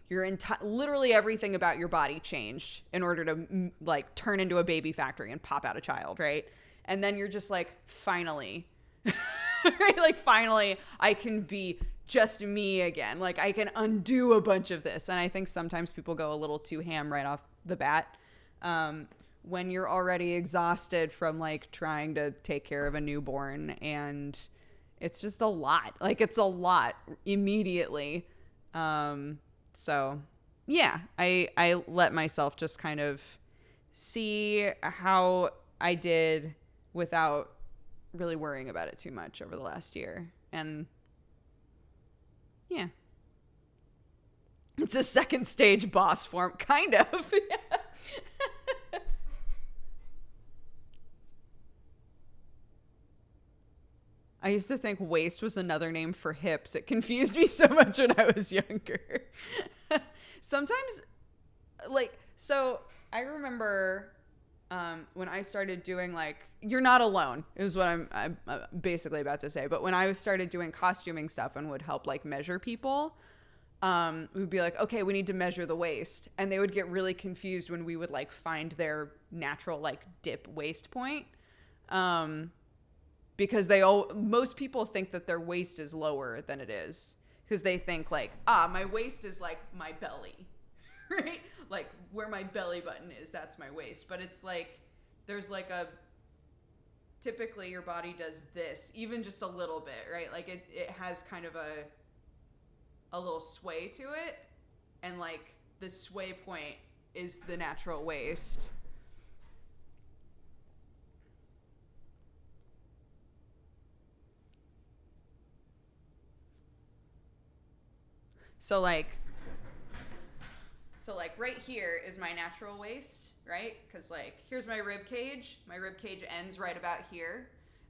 Speaker 1: literally everything about your body changed in order to like turn into a baby factory and pop out a child, right? And then you're just like, finally, right? Like, finally, I can be just me again. Like, I can undo a bunch of this. And I think sometimes people go a little too ham right off the bat. When you're already exhausted from like trying to take care of a newborn, and it's just a lot. Like, it's a lot immediately. So yeah, I let myself just kind of see how I did without really worrying about it too much over the last year. And yeah, it's a second stage boss form, kind of. I used to think waist was another name for hips. It confused me so much when I was younger. Sometimes, like, so I remember when I started doing, like, you're not alone, is what I'm basically about to say. But when I started doing costuming stuff and would help, like, measure people, we'd be like, okay, we need to measure the waist. And they would get really confused when we would, like, find their natural, like, dip waist point. Because most people think that their waist is lower than it is. Because they think, like, my waist is like my belly, right? Like, where my belly button is, that's my waist. But it's like, there's like typically your body does this, even just a little bit, right? Like, it has kind of a little sway to it. And, like, the sway point is the natural waist. So like right here is my natural waist, right? Because, like, here's my rib cage. My rib cage ends right about here.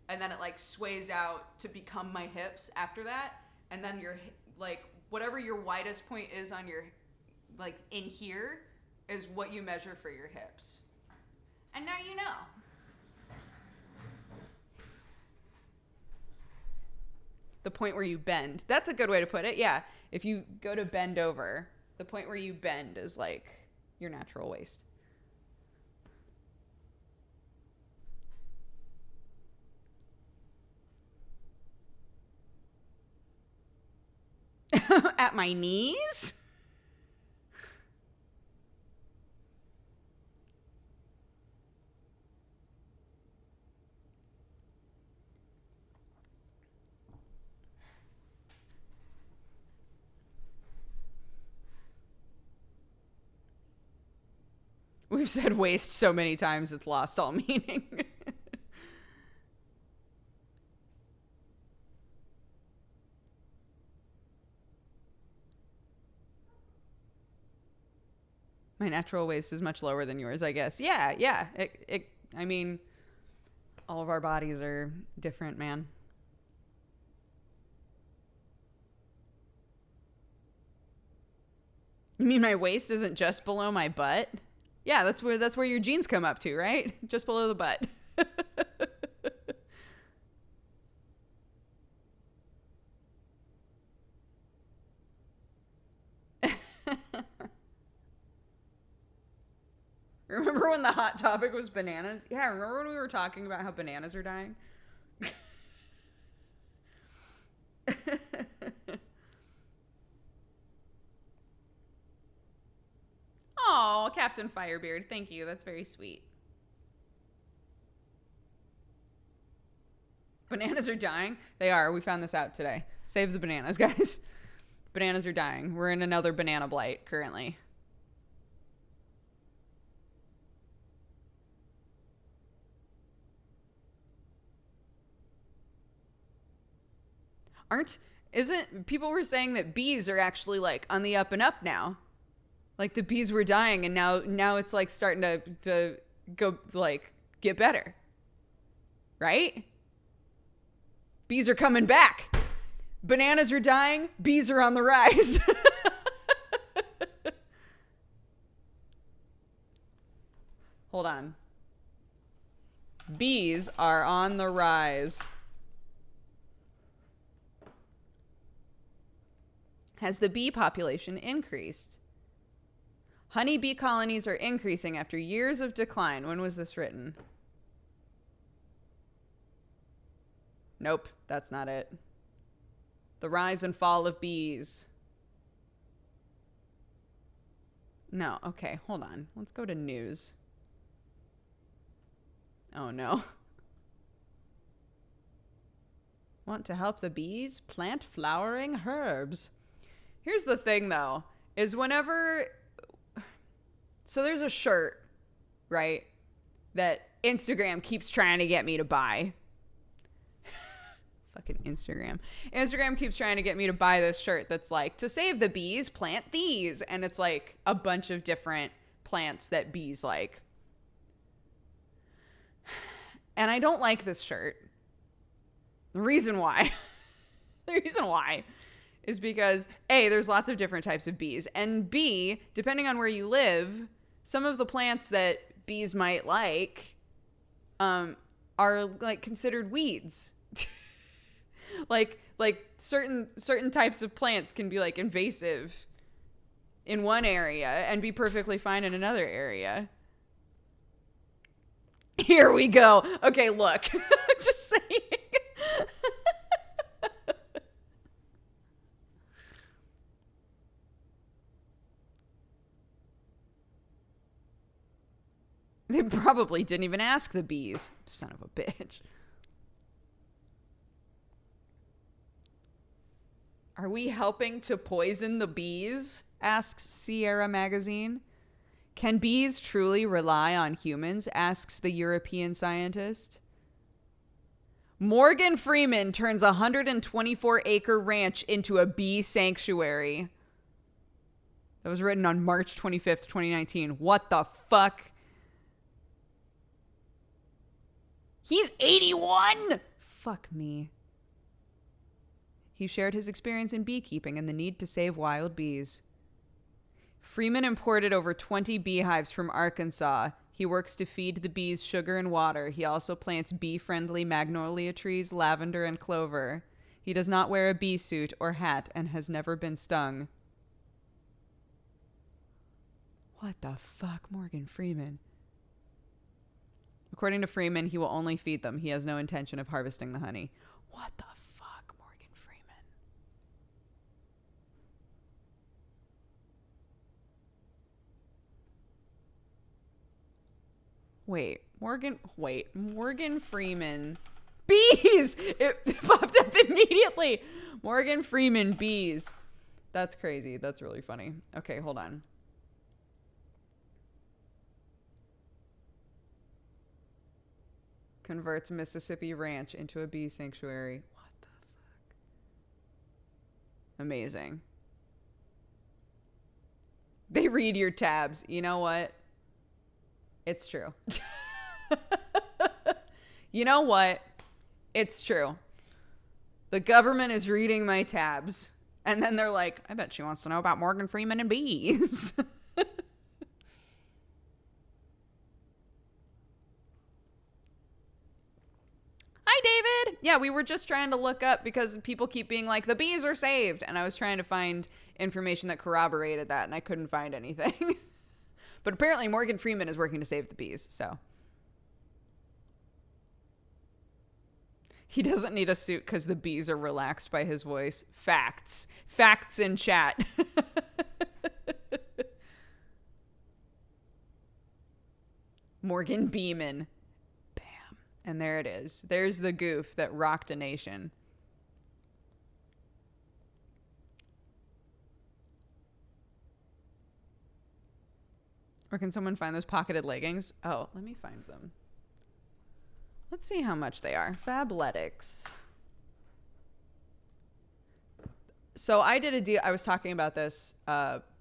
Speaker 1: And then it, like, sways out to become my hips after that. And then your, like, whatever your widest point is on your, like, in here is what you measure for your hips. And now you know. The point where you bend. That's a good way to put it. Yeah. If you go to bend over, the point where you bend is, like, your natural waist. At my knees? We've said waste so many times it's lost all meaning. My natural waist is much lower than yours, I guess. Yeah. I mean, all of our bodies are different, man. You mean my waist isn't just below my butt? Yeah, that's where your jeans come up to, right? Just below the butt. Remember when the hot topic was bananas? Yeah, remember when we were talking about how bananas are dying? Oh, Captain Firebeard, thank you. That's very sweet. Bananas are dying? They are. We found this out today. Save the bananas, guys. Bananas are dying. We're in another banana blight currently. People were saying that bees are actually, like, on the up and up now. Like, the bees were dying, and now it's, like, starting to go, like, get better. Right? Bees are coming back. Bananas are dying. Bees are on the rise. Hold on. Bees are on the rise. Has the bee population increased? Honey bee colonies are increasing after years of decline. When was this written? Nope, that's not it. The rise and fall of bees. No, okay, hold on. Let's go to news. Oh no. Want to help the bees? Plant flowering herbs. Here's the thing, though, is whenever... So there's a shirt, right, that Instagram keeps trying to get me to buy. Fucking Instagram. Instagram keeps trying to get me to buy this shirt that's like, to save the bees, plant these. And it's like a bunch of different plants that bees like. And I don't like this shirt. The reason why is because A, there's lots of different types of bees, and B, depending on where you live, some of the plants that bees might like are like considered weeds. like certain types of plants can be like invasive in one area and be perfectly fine in another area. Here we go. Okay, look. Just saying. They probably didn't even ask the bees. Son of a bitch. Are we helping to poison the bees? Asks Sierra Magazine. Can bees truly rely on humans? Asks the European scientist. Morgan Freeman turns a 124-acre ranch into a bee sanctuary. That was written on March 25th, 2019. What the fuck? He's 81? Fuck me. He shared his experience in beekeeping and the need to save wild bees. Freeman imported over 20 beehives from Arkansas. He works to feed the bees sugar and water. He also plants bee-friendly magnolia trees, lavender, and clover. He does not wear a bee suit or hat and has never been stung. What the fuck, Morgan Freeman? According to Freeman, he will only feed them. He has no intention of harvesting the honey. What the fuck, Morgan Freeman? Morgan Freeman. Bees! It popped up immediately. Morgan Freeman, bees. That's crazy. That's really funny. Okay, hold on. Converts Mississippi ranch into a bee sanctuary. What the fuck? Amazing. They read your tabs. You know what? It's true. You know what? It's true. The government is reading my tabs. And then they're like, I bet she wants to know about Morgan Freeman and bees. Hi, David. Yeah, we were just trying to look up because people keep being like, the bees are saved. And I was trying to find information that corroborated that, and I couldn't find anything. But apparently Morgan Freeman is working to save the bees, so. He doesn't need a suit because the bees are relaxed by his voice. Facts. Facts in chat. Morgan Beeman. Bam. And there it is. There's the goof that rocked a nation. Or can someone find those pocketed leggings? Oh, let me find them. Let's see how much they are. Fabletics. So I did a deal. I was talking about this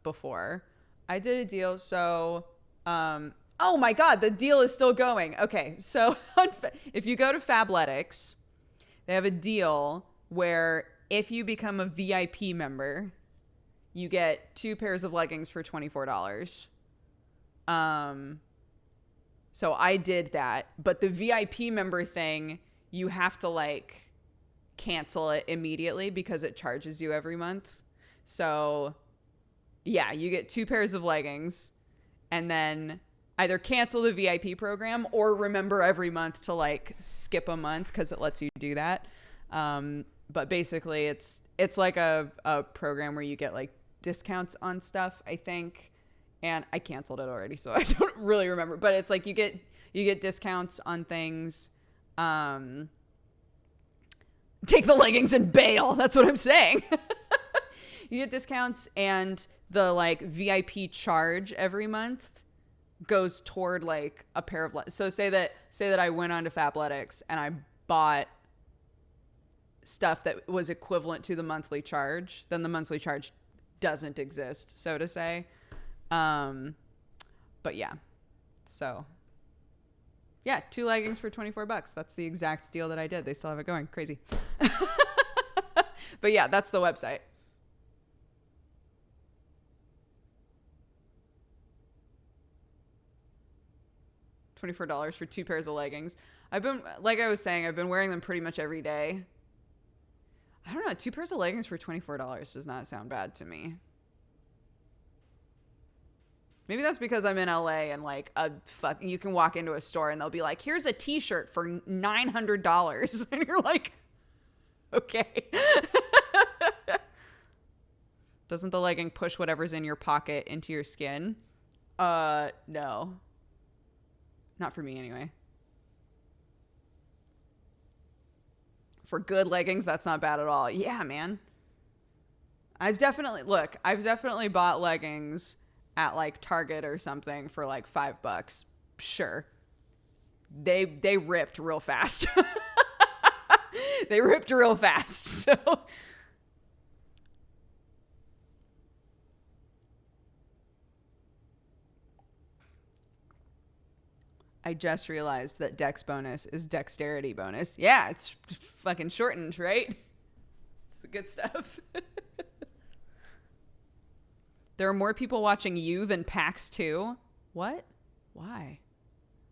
Speaker 1: before. I did a deal. So, oh my God, the deal is still going. Okay. So if you go to Fabletics, they have a deal where if you become a VIP member, you get 2 pairs of leggings for $24. So I did that, but the VIP member thing, you have to like cancel it immediately because it charges you every month. So yeah, you get 2 pairs of leggings and then either cancel the VIP program or remember every month to like skip a month because it lets you do that. But basically it's like a program where you get like discounts on stuff, I think. And I canceled it already, so I don't really remember. But it's like you get discounts on things. Take the leggings and bail. That's what I'm saying. You get discounts, and the like VIP charge every month goes toward like a pair of so say that I went onto Fabletics and I bought stuff that was equivalent to the monthly charge, then the monthly charge doesn't exist, so to say. But yeah, so Yeah, 2 leggings for $24. That's the exact deal that I did. They still have it going. Crazy. But yeah, that's the website. $24 for 2 pairs of leggings. Like I was saying, I've been wearing them pretty much every day. I don't know, 2 pairs of leggings for $24 does not sound bad to me. Maybe that's because I'm in LA and like you can walk into a store and they'll be like, here's a t-shirt for $900. And you're like, okay. Doesn't the legging push whatever's in your pocket into your skin? No. Not for me anyway. For good leggings, that's not bad at all. Yeah, man. I've definitely bought leggings at like Target or something for like $5. Sure. They ripped real fast. They ripped real fast. So I just realized that dex bonus is dexterity bonus. Yeah, it's fucking shortened, right? It's the good stuff. There are more people watching you than PAX 2. What? Why?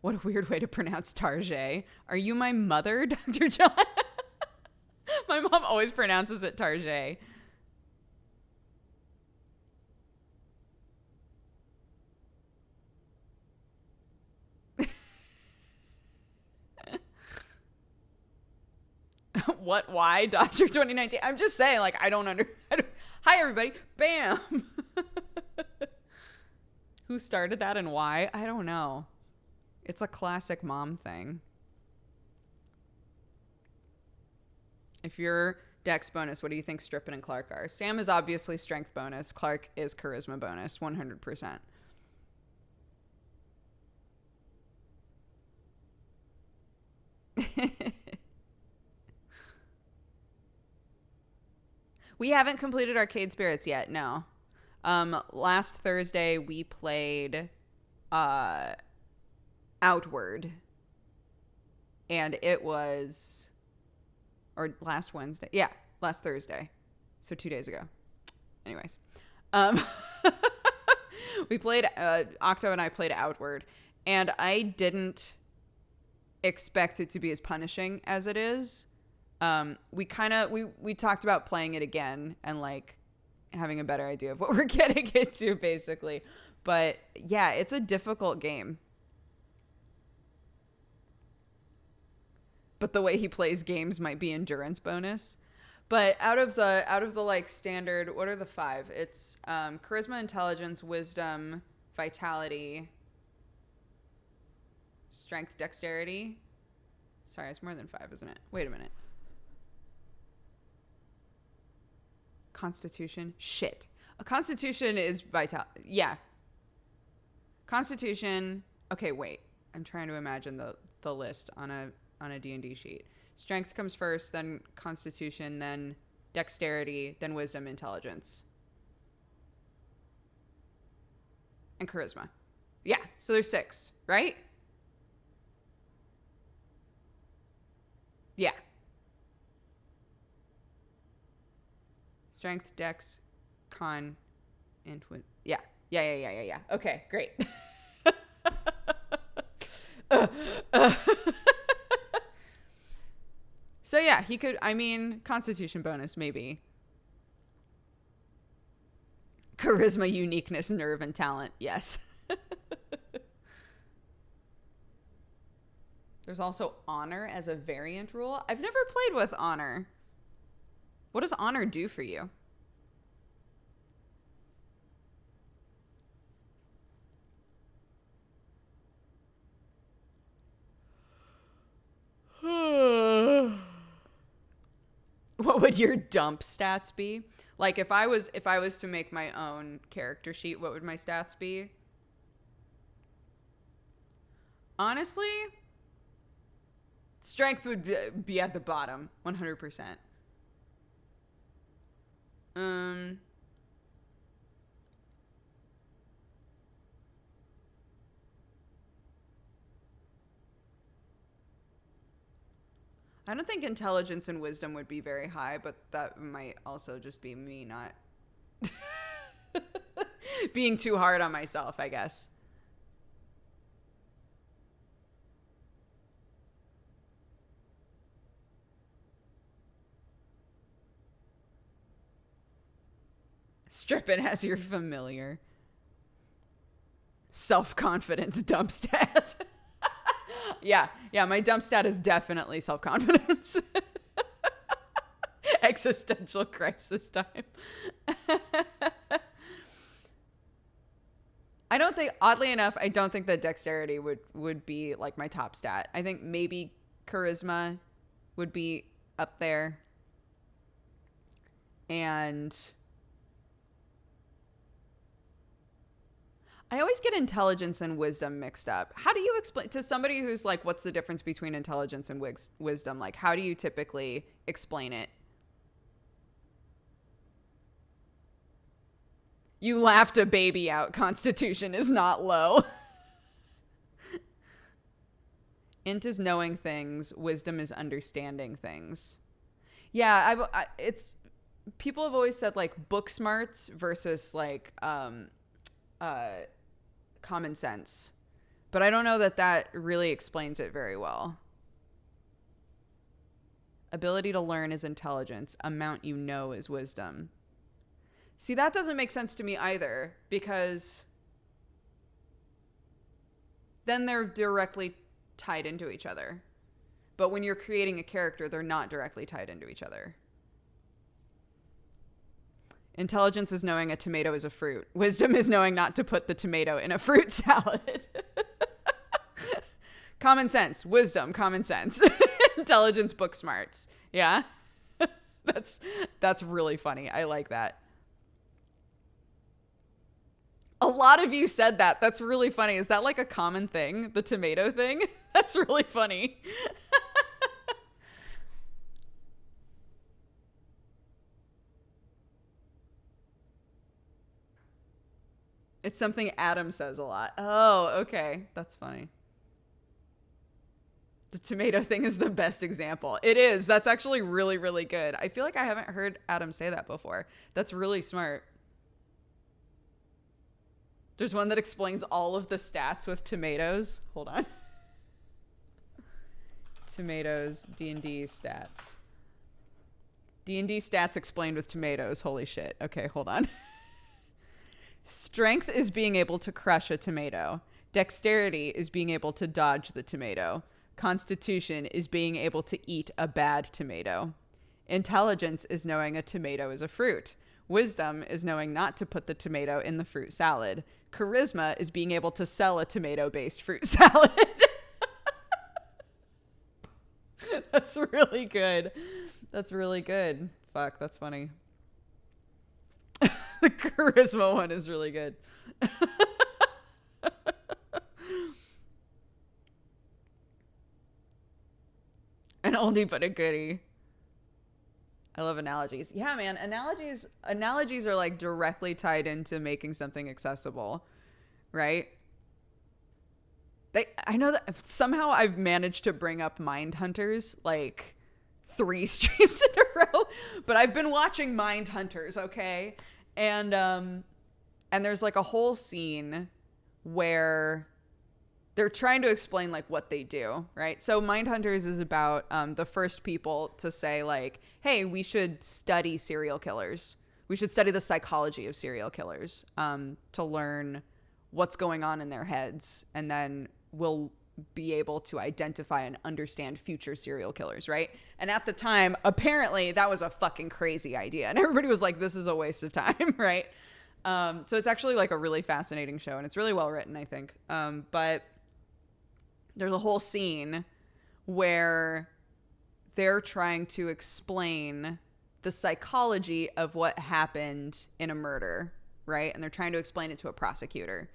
Speaker 1: What a weird way to pronounce Tarjay. Are you my mother, Dr. John? My mom always pronounces it Tarjay. What? Why? Dr. 2019? I'm just saying, like, I don't. Hi, everybody. Bam. Who started that and why? I don't know. It's a classic mom thing. If you're dex bonus, what do you think Strippin and Clark are? Sam is obviously strength bonus. Clark is charisma bonus, 100%. We haven't completed Arcade Spirits yet, no. Last Thursday we played Outward. And it was, or last Wednesday. Yeah, last Thursday. So 2 days ago. Anyways. We played, Octo and I played Outward. And I didn't expect it to be as punishing as it is. We talked about playing it again and like having a better idea of what we're getting into basically. But yeah, it's a difficult game. But the way he plays games might be endurance bonus. But out of the like standard, what are the 5? It's charisma, intelligence, wisdom, vitality, strength, dexterity. Sorry, it's more than 5, isn't it? Wait a minute. Constitution. Shit. A constitution is vital. Yeah. Constitution. Okay, wait. I'm trying to imagine the list on a D&D sheet. Strength comes first, then constitution, then dexterity, then wisdom, intelligence. And charisma. Yeah, so there's 6, right? Yeah. Strength, dex, con, and yeah. Yeah. Okay, great. So yeah, he could, I mean, constitution bonus, maybe. Charisma, uniqueness, nerve, and talent, yes. There's also honor as a variant rule. I've never played with honor. What does honor do for you? What would your dump stats be? Like if I was to make my own character sheet, what would my stats be? Honestly, strength would be at the bottom, 100%. I don't think intelligence and wisdom would be very high, but that might also just be me not being too hard on myself, I guess. Strippin' has your familiar. Self-confidence dump stat. Yeah, my dump stat is definitely self-confidence. Existential crisis time. I don't think, oddly enough, I don't think that dexterity would be like my top stat. I think maybe charisma would be up there. And I always get intelligence and wisdom mixed up. How do you explain to somebody who's like, what's the difference between intelligence and wisdom? Like, how do you typically explain it? You laughed a baby out. Constitution is not low. Int is knowing things. Wisdom is understanding things. Yeah, it's people have always said like book smarts versus like common sense, but I don't know that really explains it very well. Ability to learn is intelligence. Amount you know is wisdom. See, that doesn't make sense to me either, because then they're directly tied into each other. But when you're creating a character, they're not directly tied into each other. Intelligence is knowing a tomato is a fruit. Wisdom is knowing not to put the tomato in a fruit salad. Common sense, wisdom, common sense. Intelligence, book smarts. Yeah. That's really funny. I like that. A lot of you said that. That's really funny. Is that like a common thing? The tomato thing? That's really funny. It's something Adam says a lot. Oh, okay. That's funny. The tomato thing is the best example. It is. That's actually really, really good. I feel like I haven't heard Adam say that before. That's really smart. There's one that explains all of the stats with tomatoes. Hold on. Tomatoes, D&D stats. D&D stats explained with tomatoes. Holy shit. Okay, hold on. Strength is being able to crush a tomato. Dexterity is being able to dodge the tomato. Constitution is being able to eat a bad tomato. Intelligence is knowing a tomato is a fruit. Wisdom is knowing not to put the tomato in the fruit salad. Charisma is being able to sell a tomato-based fruit salad. That's really good. That's really good. Fuck, that's funny. The charisma one is really good. An oldie but a goodie. I love analogies. Yeah, man. Analogies are like directly tied into making something accessible, right? I know that somehow I've managed to bring up Mindhunters like 3 streams in a row, but I've been watching Mindhunters, okay? And there's like a whole scene where they're trying to explain like what they do, right? So Mindhunters is about the first people to say like, hey, we should study serial killers. We should study the psychology of serial killers to learn what's going on in their heads, and then we'll be able to identify and understand future serial killers, right? And at the time, apparently that was a fucking crazy idea, and everybody was like, this is a waste of time, right? So it's actually like a really fascinating show, and it's really well written, I think. But there's a whole scene where they're trying to explain the psychology of what happened in a murder, right? And they're trying to explain it to a prosecutor.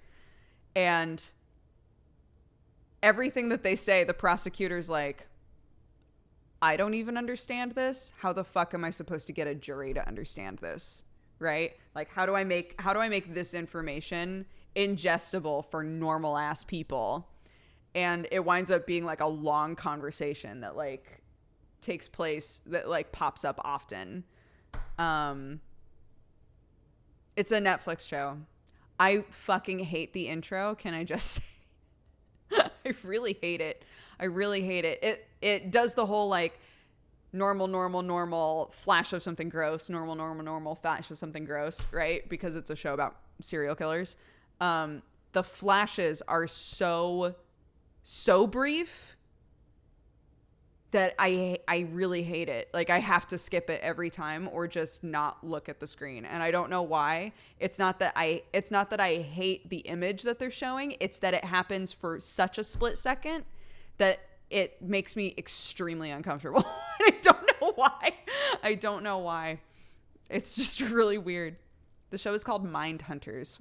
Speaker 1: And everything that they say, the prosecutor's like, I don't even understand this. How the fuck am I supposed to get a jury to understand this? Right? Like, how do I make this information ingestible for normal ass people? And it winds up being like a long conversation that like takes place that like pops up often. It's a Netflix show. I fucking hate the intro. Can I just say? I really hate it. I really hate it. It does the whole like normal, flash of something gross, normal, flash of something gross, right? Because it's a show about serial killers. The flashes are so brief that I really hate it. Like I have to skip it every time or just not look at the screen. And I don't know why. It's not that I hate the image that they're showing. It's that it happens for such a split second that it makes me extremely uncomfortable. I don't know why. It's just really weird. The show is called Mind Hunters.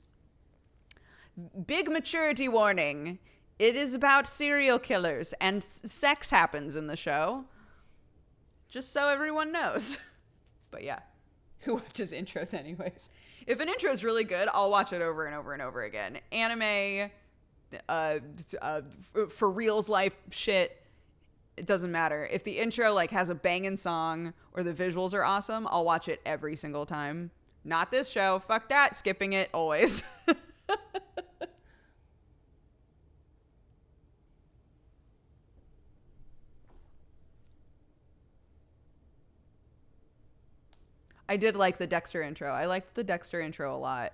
Speaker 1: Big maturity warning. It is about serial killers and sex happens in the show. Just so everyone knows. But yeah, who watches intros anyways? If an intro is really good, I'll watch it over and over and over again. Anime, for reals life shit, it doesn't matter. If the intro like has a banging song or the visuals are awesome, I'll watch it every single time. Not this show. Fuck that. Skipping it always. I did like the Dexter intro. I liked the Dexter intro a lot.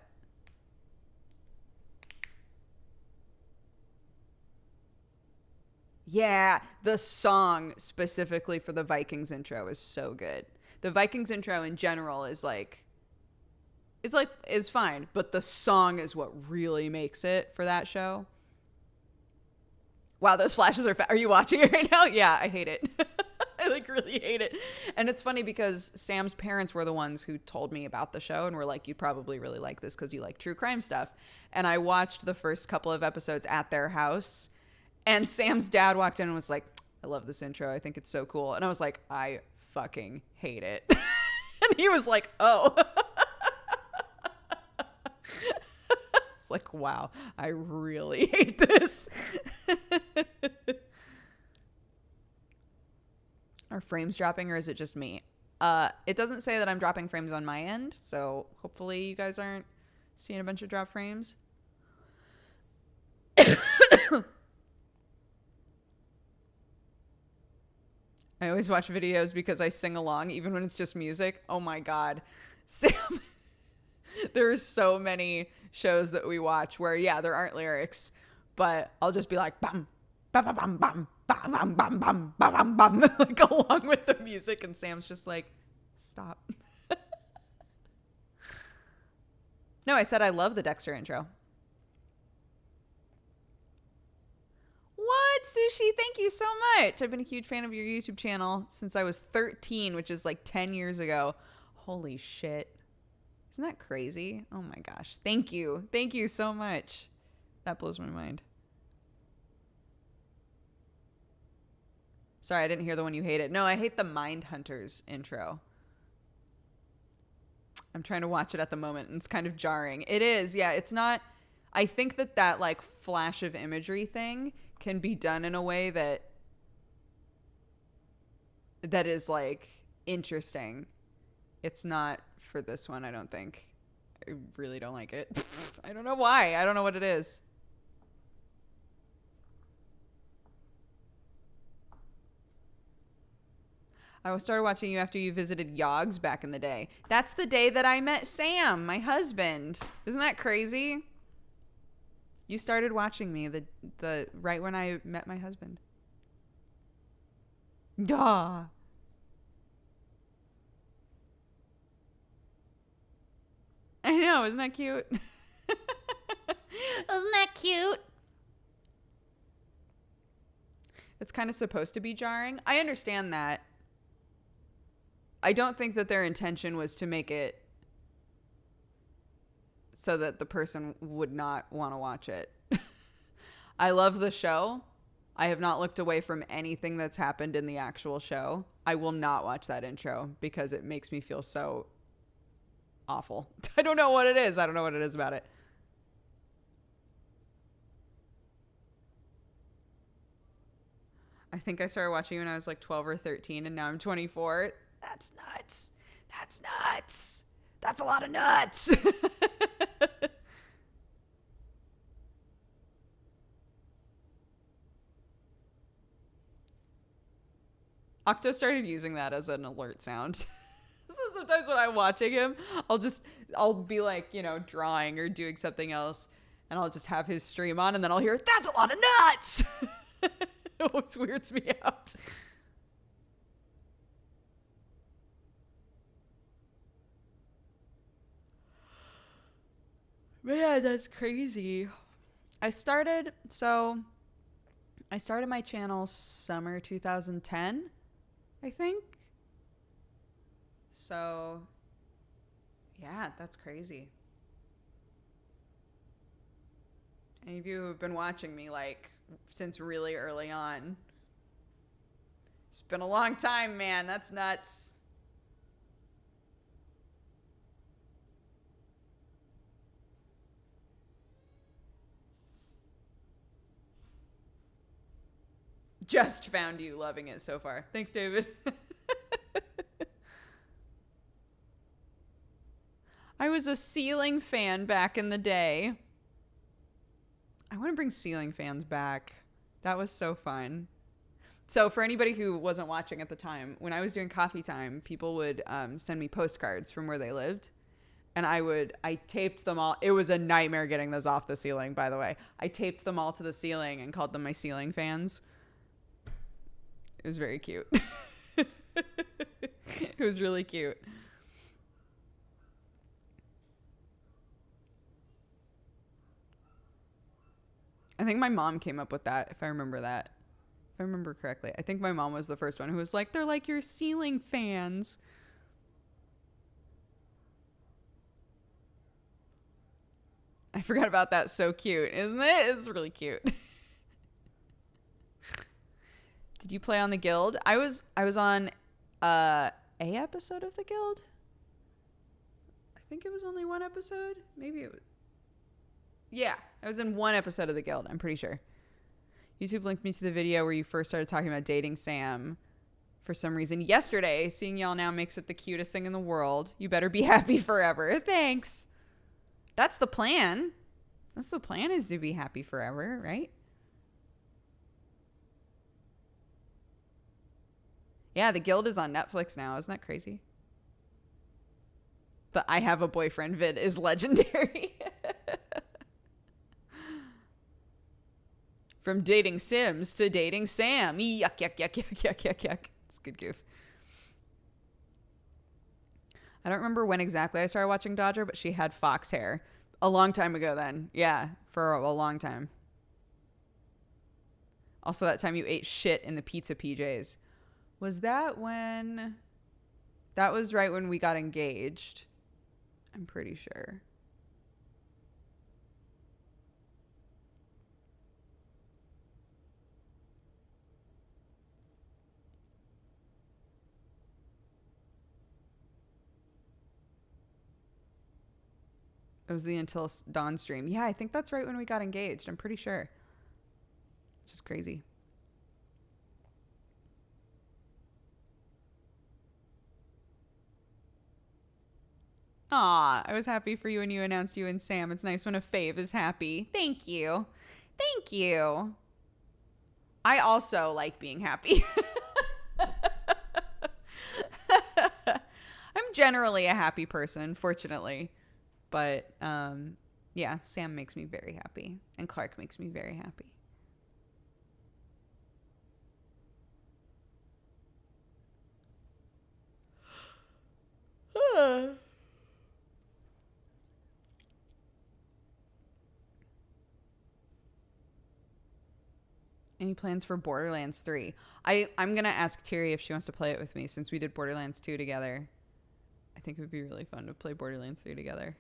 Speaker 1: Yeah, the song specifically for the Vikings intro is so good. The Vikings intro in general is fine, but the song is what really makes it for that show. Wow, those flashes are you watching it right now? Yeah, I hate it. I like really hate it. And it's funny because Sam's parents were the ones who told me about the show and were like, you probably really like this because you like true crime stuff. And I watched the first couple of episodes at their house. And Sam's dad walked in and was like, I love this intro. I think it's so cool. And I was like, I fucking hate it. And he was like, oh. It's like, wow, I really hate this. Are frames dropping or is it just me? It doesn't say that I'm dropping frames on my end, so hopefully you guys aren't seeing a bunch of drop frames. I always watch videos because I sing along, even when it's just music. Oh my God. Sam, there's so many shows that we watch where, yeah, there aren't lyrics, but I'll just be like, bum, bum, bum, bum, bum, bum, bum, bum, bum, bum, bum, like along with the music, and Sam's just like, stop. No, I said I love the Dexter intro. What, Sushi? Thank you so much. I've been a huge fan of your YouTube channel since I was 13, which is like 10 years ago. Holy shit. Isn't that crazy? Oh my gosh. Thank you. Thank you so much. That blows my mind. Sorry, I didn't hear the one you hated. No, I hate the Mind Hunters intro. I'm trying to watch it at the moment, and it's kind of jarring. It is, yeah. It's not... I think that like flash of imagery thing can be done in a way that is like interesting. It's not for this one, I don't think. I really don't like it. I don't know why. I don't know what it is. I started watching you after you visited Yogg's back in the day. That's the day that I met Sam, my husband. Isn't that crazy? You started watching me the right when I met my husband. Duh. I know, isn't that cute? Isn't that cute? It's kind of supposed to be jarring. I understand that. I don't think that their intention was to make it so that the person would not want to watch it. I love the show. I have not looked away from anything that's happened in the actual show. I will not watch that intro because it makes me feel so awful. I don't know what it is. I don't know what it is about it. I think I started watching when I was like 12 or 13, and now I'm 24. That's nuts. That's nuts. That's a lot of nuts. Octo started using that as an alert sound. So sometimes when I'm watching him, I'll be like, drawing or doing something else, and I'll just have his stream on, and then I'll hear, that's a lot of nuts. It always weirds me out. Man, that's crazy. I started my channel summer 2010, I think. So, yeah, that's crazy. Any of you who have been watching me, like, since really early on. It's been a long time, man. That's nuts. Just found you loving it so far. Thanks, David. I was a ceiling fan back in the day. I want to bring ceiling fans back. That was so fun. So for anybody who wasn't watching at the time, when I was doing coffee time, people would send me postcards from where they lived. And I taped them all. It was a nightmare getting those off the ceiling, by the way. I taped them all to the ceiling and called them my ceiling fans. It was very cute. It was really cute. I think my mom came up with that, if I remember that. If I remember correctly. I think my mom was the first one who was like, they're like your ceiling fans. I forgot about that. So cute, isn't it? It's really cute. Did you play on the Guild? I was on a episode of the Guild. I think it was only one episode. Maybe it was. Yeah, I was in one episode of the Guild, I'm pretty sure. YouTube linked me to the video where you first started talking about dating Sam for some reason yesterday. Seeing y'all now makes it the cutest thing in the world. You better be happy forever. Thanks. That's the plan. That's the plan, is to be happy forever, right? Yeah, the Guild is on Netflix now. Isn't that crazy? The I have a boyfriend vid is legendary. From dating Sims to dating Sam. Yuck, yuck, yuck, yuck, yuck, yuck, yuck. It's a good goof. I don't remember when exactly I started watching Dodger, but she had fox hair. A long time ago then. Yeah, for a long time. Also, that time you ate shit in the pizza PJs. Was that when... That was right when we got engaged. I'm pretty sure. It was the Until Dawn stream. Yeah, I think that's right when we got engaged. I'm pretty sure. Which is crazy. Aw, I was happy for you when you announced you and Sam. It's nice when a fave is happy. Thank you. Thank you. I also like being happy. I'm generally a happy person, fortunately. But, yeah, Sam makes me very happy. And Clark makes me very happy. Any plans for Borderlands 3? I'm going to ask Terry if she wants to play it with me since we did Borderlands 2 together. I think it would be really fun to play Borderlands 3 together.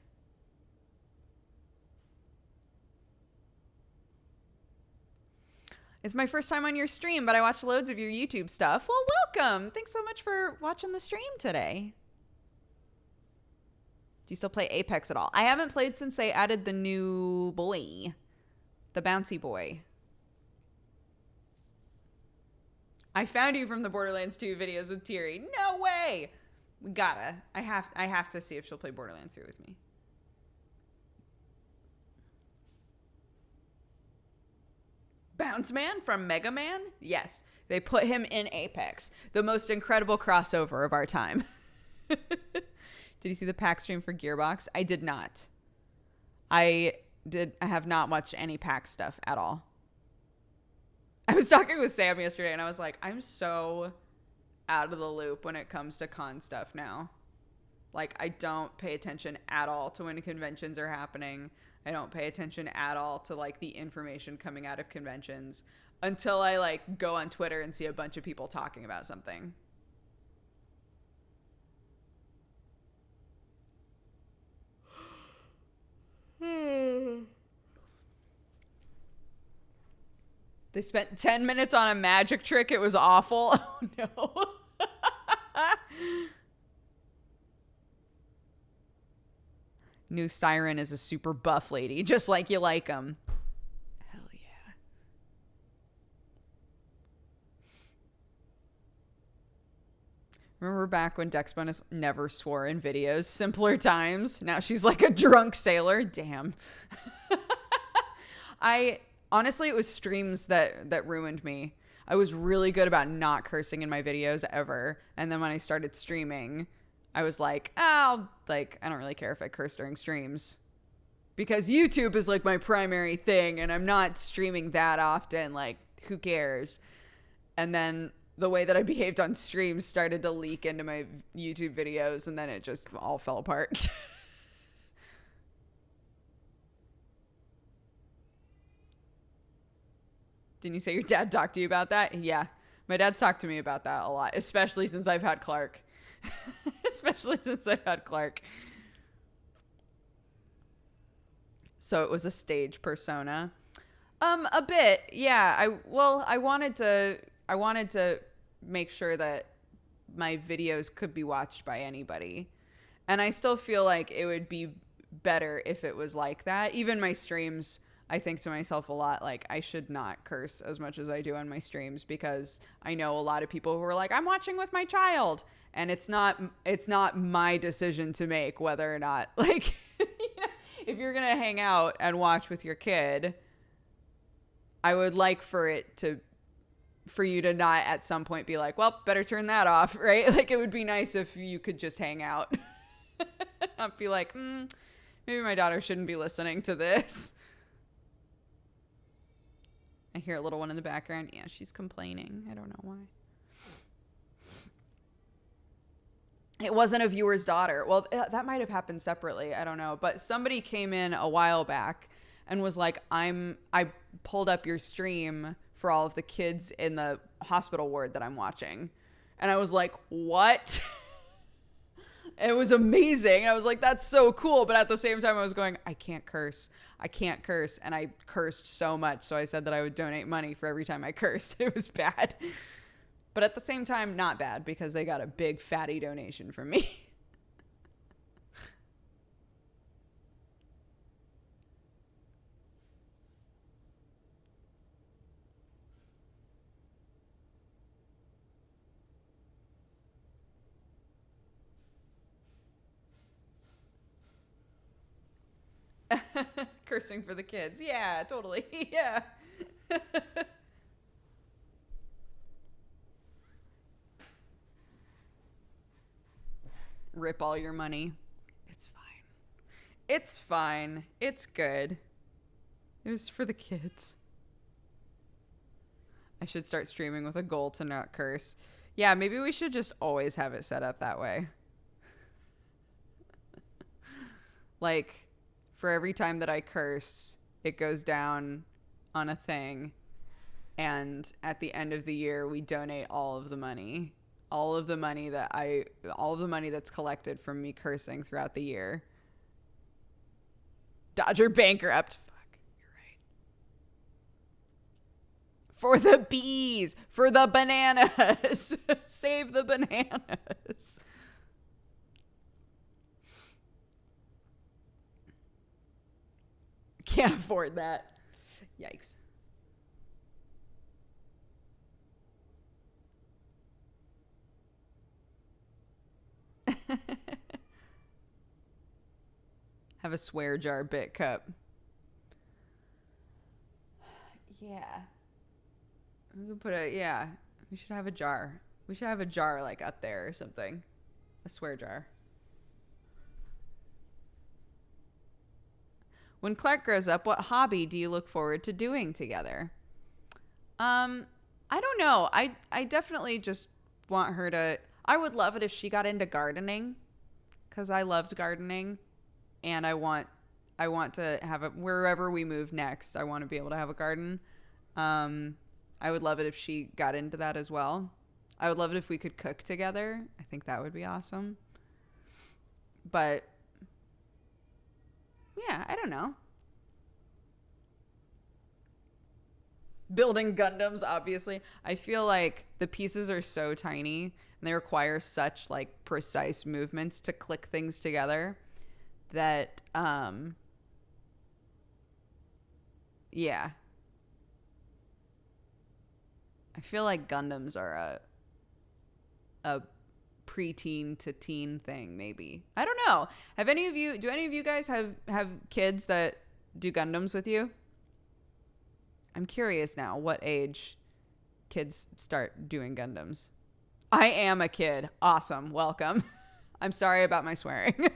Speaker 1: It's my first time on your stream, but I watch loads of your YouTube stuff. Well, welcome. Thanks so much for watching the stream today. Do you still play Apex at all? I haven't played since they added the new boy. The bouncy boy. I found you from the Borderlands 2 videos with Tiri. No way. We gotta. I have to see if she'll play Borderlands 3 with me. Bounce Man from Mega Man? Yes. They put him in Apex. The most incredible crossover of our time. Did you see the pack stream for Gearbox? I did not. I have not watched any pack stuff at all. I was talking with Sam yesterday and I was like, I'm so out of the loop when it comes to con stuff now. Like, I don't pay attention at all to when conventions are happening. I don't pay attention at all to like the information coming out of conventions until I like go on Twitter and see a bunch of people talking about something. They spent 10 minutes on a magic trick. It was awful. Oh no. New Siren is a super buff lady, just like you like them. Hell yeah. Remember back when Dexbonus never swore in videos? Simpler times. Now she's like a drunk sailor. Damn. Honestly, it was streams that ruined me. I was really good about not cursing in my videos ever. And then when I started streaming, I was like, I don't really care if I curse during streams. Because YouTube is like my primary thing and I'm not streaming that often. Like, who cares? And then the way that I behaved on streams started to leak into my YouTube videos and then it just all fell apart. Didn't you say your dad talked to you about that? Yeah. My dad's talked to me about that a lot, especially since I've had Clark. So it was a stage persona. A bit. Yeah. I wanted to make sure that my videos could be watched by anybody. And I still feel like it would be better if it was like that. Even my streams, I think to myself a lot, like, I should not curse as much as I do on my streams because I know a lot of people who are like, I'm watching with my child. And it's not my decision to make whether or not, like, if you're going to hang out and watch with your kid, I would like for you to not at some point be like, well, better turn that off, right? Like, it would be nice if you could just hang out. Not be like, maybe my daughter shouldn't be listening to this. I hear a little one in the background. Yeah, she's complaining. I don't know why. It wasn't a viewer's daughter. Well, that might have happened separately. I don't know. But somebody came in a while back and was like, I pulled up your stream for all of the kids in the hospital ward that I'm watching. And I was like, what? And it was amazing. I was like, that's so cool. But at the same time, I was going, I can't curse. And I cursed so much. So I said that I would donate money for every time I cursed. It was bad. But at the same time, not bad because they got a big fatty donation from me. Cursing for the kids. Yeah, totally. Yeah. Rip all your money. It's fine. It's good. It was for the kids. I should start streaming with a goal to not curse. Yeah, maybe we should just always have it set up that way. Like, for every time that I curse, it goes down on a thing. And at the end of the year, we donate all of the money. All of the money that's collected from me cursing throughout the year. Dodger bankrupt. Fuck, you're right. For the bees. For the bananas. Save the bananas. Can't afford that. Yikes. Have a swear jar bit cup. Yeah. We could put we should have a jar. We should have a jar like up there or something. A swear jar. When Clark grows up, what hobby do you look forward to doing together? I don't know. I definitely just want her to. I would love it if she got into gardening, because I loved gardening, and I want to have it wherever we move next. I want to be able to have a garden. I would love it if she got into that as well. I would love it if we could cook together. I think that would be awesome. But yeah, I don't know. Building Gundams, obviously. I feel like the pieces are so tiny and they require such like precise movements to click things together that yeah. I feel like Gundams are a preteen to teen thing, maybe. I don't know. Do any of you guys have kids that do Gundams with you? I'm curious now what age kids start doing Gundams. I am a kid. Awesome. Welcome. I'm sorry about my swearing.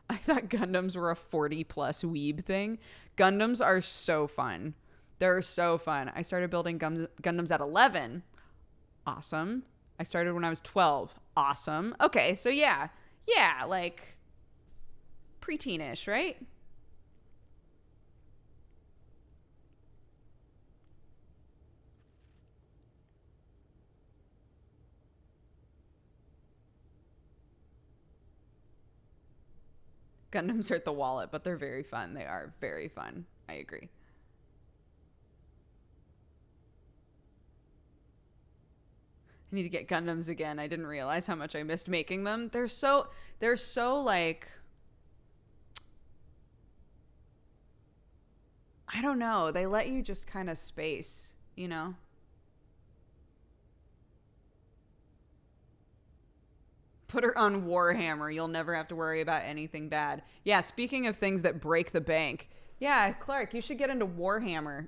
Speaker 1: I thought Gundams were a 40 plus weeb thing. Gundams are so fun. They're so fun. I started building Gundams at 11. Awesome. I started when I was 12. Awesome. Okay, so yeah. Yeah, like preteenish, right? Gundams hurt the wallet, but they're very fun. They are very fun. I agree. I need to get Gundams again. I didn't realize how much I missed making them. They're so like I don't know. They let you just kind of space, you know? Put her on Warhammer. You'll never have to worry about anything bad. Yeah, speaking of things that break the bank. Yeah, Clark, you should get into Warhammer.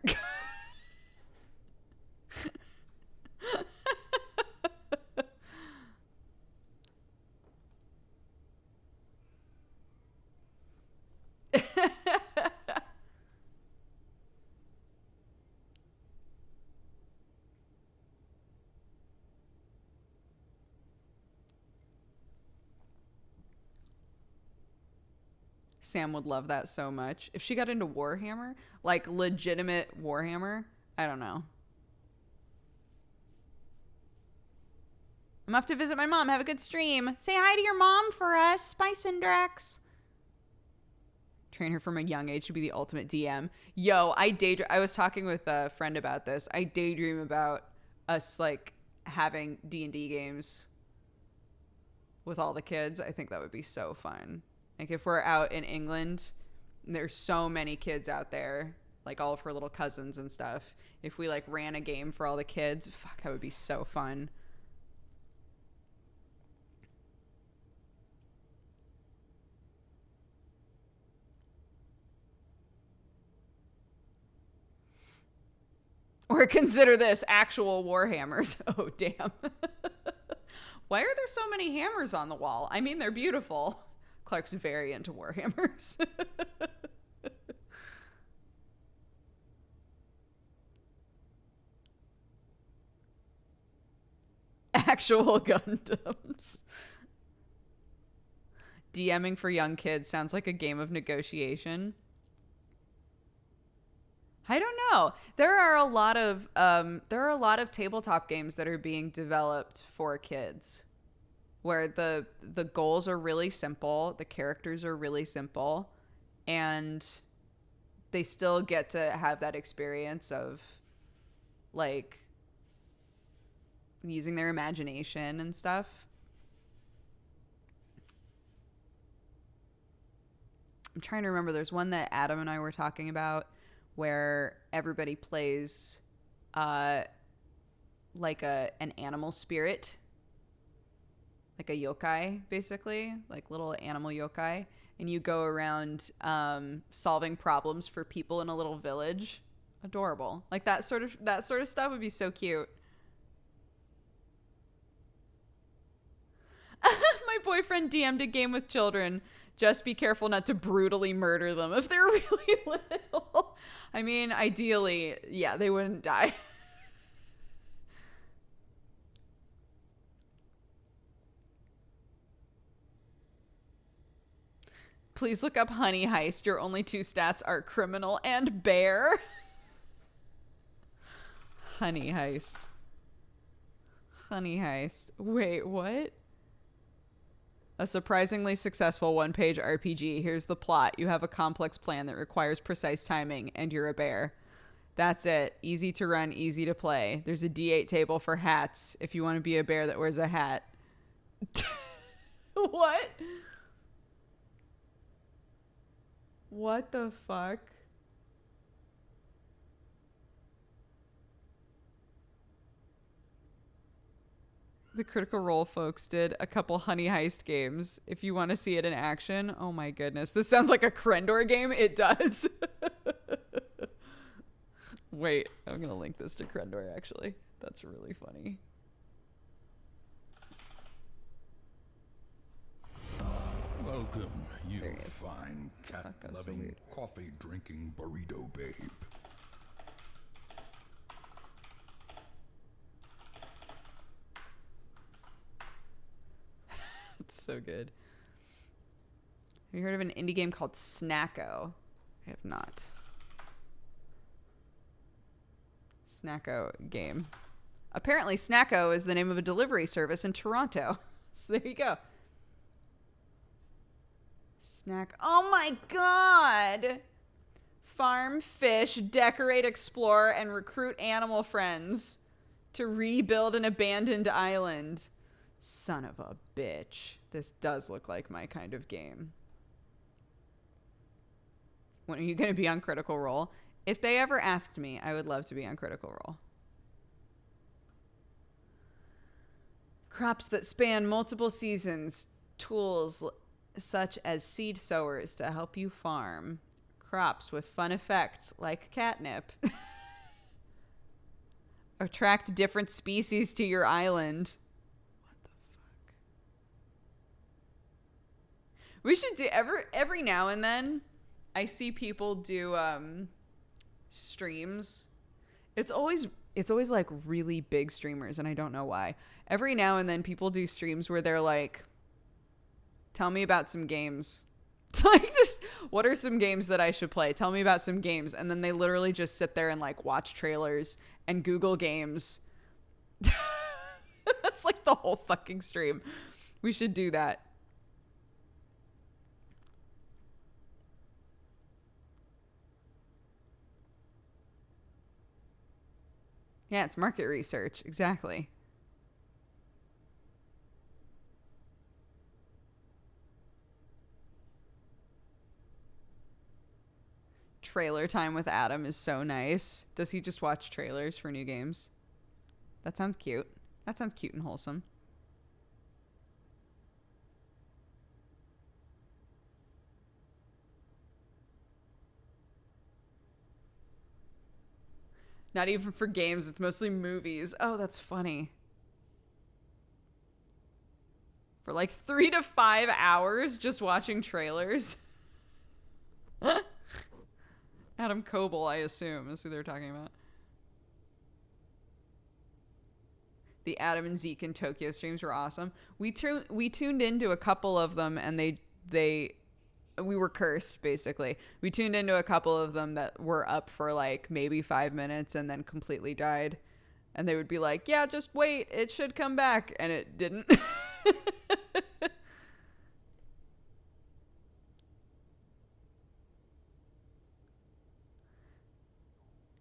Speaker 1: Sam would love that so much. If she got into Warhammer, like legitimate Warhammer, I don't know. I'm off to visit my mom. Have a good stream. Say hi to your mom for us. Bye, Syndrax. Train her from a young age to be the ultimate DM. Yo, I was talking with a friend about this. I daydream about us like having D&D games with all the kids. I think that would be so fun. Like if we're out in England, there's so many kids out there, like all of her little cousins and stuff. If we like ran a game for all the kids, fuck, that would be so fun. Or consider this actual Warhammers. Oh, damn. Why are there so many hammers on the wall? I mean, they're beautiful. Clark's very into Warhammers. Actual Gundams. DMing for young kids sounds like a game of negotiation. I don't know. There are a lot of tabletop games that are being developed for kids, where the goals are really simple, the characters are really simple, and they still get to have that experience of like using their imagination and stuff. I'm trying to remember. There's one that Adam and I were talking about where everybody plays like an animal spirit, like a yokai, basically, like little animal yokai, and you go around solving problems for people in a little village. Adorable. Like that sort of stuff would be so cute. My boyfriend DM'd a game with children. Just be careful not to brutally murder them if they're really little. I mean, ideally, yeah, they wouldn't die. Please look up Honey Heist. Your only two stats are criminal and bear. Honey Heist. Honey Heist. Wait, what? A surprisingly successful one-page RPG. Here's the plot. You have a complex plan that requires precise timing, and you're a bear. That's it. Easy to run, easy to play. There's a D8 table for hats if you want to be a bear that wears a hat. What? What the fuck? The Critical Role folks did a couple Honey Heist games. If you want to see it in action, oh my goodness. This sounds like a Krendor game. It does. Wait, I'm going to link this to Krendor, actually. That's really funny.
Speaker 2: Welcome, you fine cat-loving, coffee-drinking burrito babe.
Speaker 1: It's so good. Have you heard of an indie game called Snacko? I have not. Snacko game. Apparently, Snacko is the name of a delivery service in Toronto. So there you go. Snack. Oh my god! Farm, fish, decorate, explore, and recruit animal friends to rebuild an abandoned island. Son of a bitch. This does look like my kind of game. When are you going to be on Critical Role? If they ever asked me, I would love to be on Critical Role. Crops that span multiple seasons. Tools such as seed sowers to help you farm. Crops with fun effects like catnip. Attract different species to your island. We should do every now and then I see people do streams. It's always like really big streamers, and I don't know why. Every now and then people do streams where they're like, tell me about some games. Like, just what are some games that I should play? Tell me about some games. And then they literally just sit there and like watch trailers and Google games. That's like the whole fucking stream. We should do that. Yeah, it's market research. Exactly. Trailer time with Adam is so nice. Does he just watch trailers for new games? That sounds cute. That sounds cute and wholesome. Not even for games, it's mostly movies. Oh, that's funny. For like 3 to 5 hours just watching trailers. Adam Coble, I assume, is who they're talking about. The Adam and Zeke in Tokyo streams were awesome. We tuned into a couple of them, and we were cursed, basically. We tuned into a couple of them that were up for like maybe 5 minutes and then completely died. And they would be like, yeah, just wait, it should come back. And it didn't.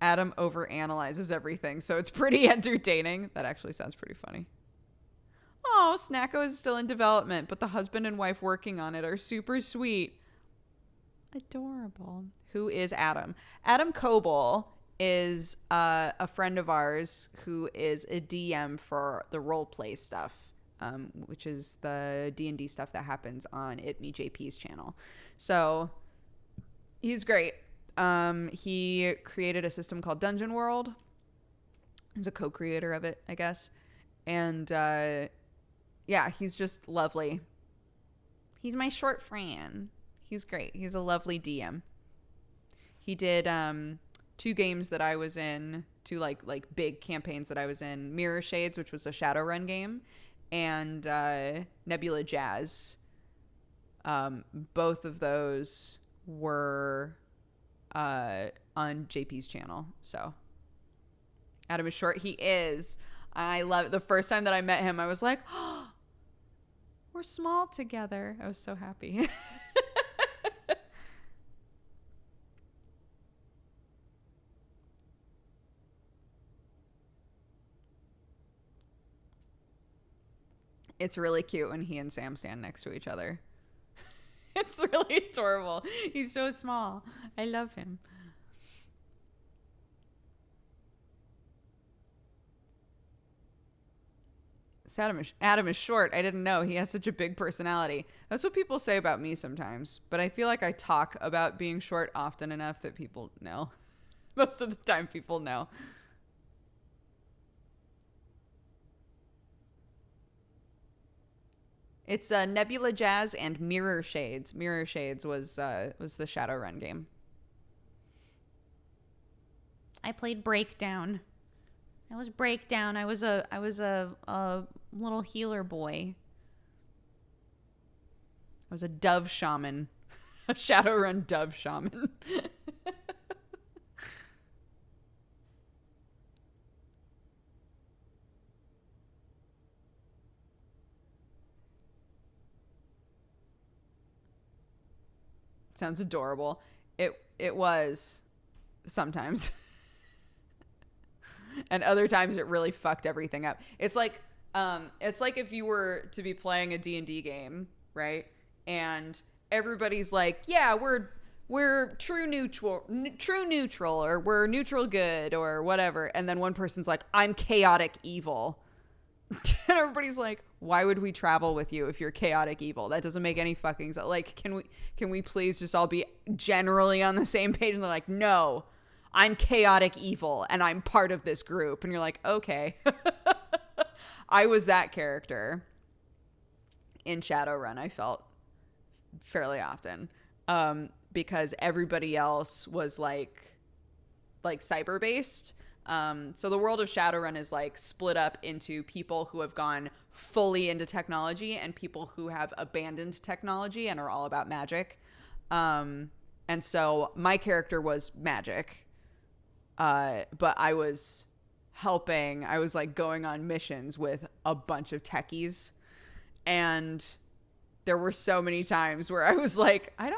Speaker 1: Adam overanalyzes everything, so it's pretty entertaining. That actually sounds pretty funny. Oh, Snacko is still in development, but the husband and wife working on it are super sweet. Adorable. Who is Adam? Adam Coble is a friend of ours who is a DM for the role play stuff, which is the D&D stuff that happens on It Me JP's channel. So he's great. He created a system called Dungeon World. He's a co-creator of it, I guess. And yeah, he's just lovely. He's my short friend. He's great. He's a lovely DM. He did 2 games that I was in, 2 like big campaigns that I was in. Mirror Shades, which was a Shadowrun game, and Nebula Jazz. Both of those were on JP's channel. So Adam is short. He is. I love it. The first time that I met him, I was like, oh, we're small together. I was so happy. It's really cute when he and Sam stand next to each other. It's really adorable. He's so small. I love him. Adam is short. I didn't know. He has such a big personality. That's what people say about me sometimes. But I feel like I talk about being short often enough that people know. Most of the time people know. It's Nebula Jazz and Mirror Shades. Mirror Shades was the Shadowrun game. I played Breakdown. I was Breakdown. I was a little healer boy. I was a dove shaman. A Shadowrun dove shaman. Sounds adorable. It was sometimes. And other times it really fucked everything up. It's like if you were to be playing a D&D game, right? And everybody's like, "Yeah, we're true neutral, or we're neutral good or whatever." And then one person's like, "I'm chaotic evil." And everybody's like, why would we travel with you if you're chaotic evil? That doesn't make any fucking sense. Like, can we please just all be generally on the same page? And they're like, no, I'm chaotic evil and I'm part of this group. And you're like, okay. I was that character in Shadowrun. I felt fairly often, because everybody else was like cyber based. So the world of Shadowrun is like split up into people who have gone fully into technology and people who have abandoned technology and are all about magic. And so my character was magic. But I was like going on missions with a bunch of techies. And there were so many times where I was like, I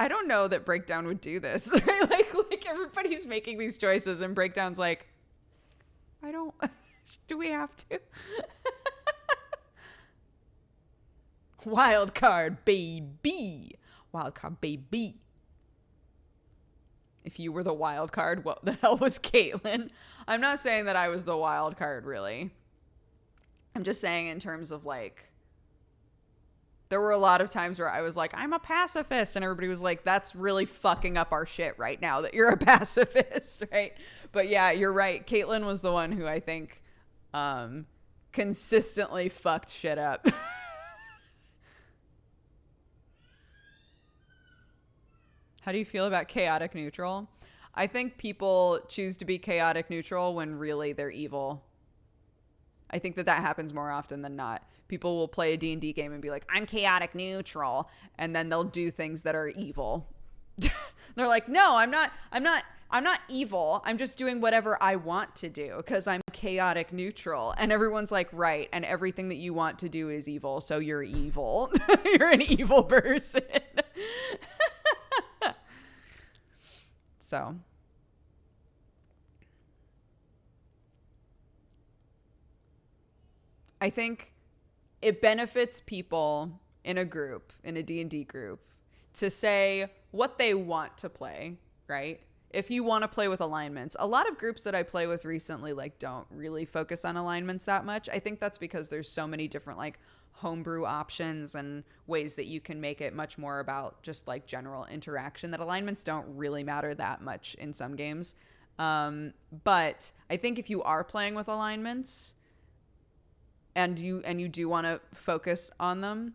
Speaker 1: don't know that Breakdown would do this. Right? Like everybody's making these choices and Breakdown's like, I don't, do we have to? Wild card, baby. Wild card, baby. If you were the wild card, what the hell was Caitlin? I'm not saying that I was the wild card, really. I'm just saying in terms of like, there were a lot of times where I was like, I'm a pacifist. And everybody was like, that's really fucking up our shit right now that you're a pacifist, right? But yeah, you're right. Caitlin was the one who I think consistently fucked shit up. How do you feel about chaotic neutral? I think people choose to be chaotic neutral when really they're evil. I think that happens more often than not. People will play a D&D game and be like, I'm chaotic neutral. And then they'll do things that are evil. They're like, no, I'm not evil. I'm just doing whatever I want to do because I'm chaotic neutral. And everyone's like, right. And everything that you want to do is evil. So you're evil. You're an evil person. So. I think it benefits people in a group, in a D&D group, to say what they want to play, right? If you want to play with alignments, a lot of groups that I play with recently like don't really focus on alignments that much. I think that's because there's so many different like homebrew options and ways that you can make it much more about just like general interaction, that alignments don't really matter that much in some games. But I think if you are playing with alignments and you do want to focus on them,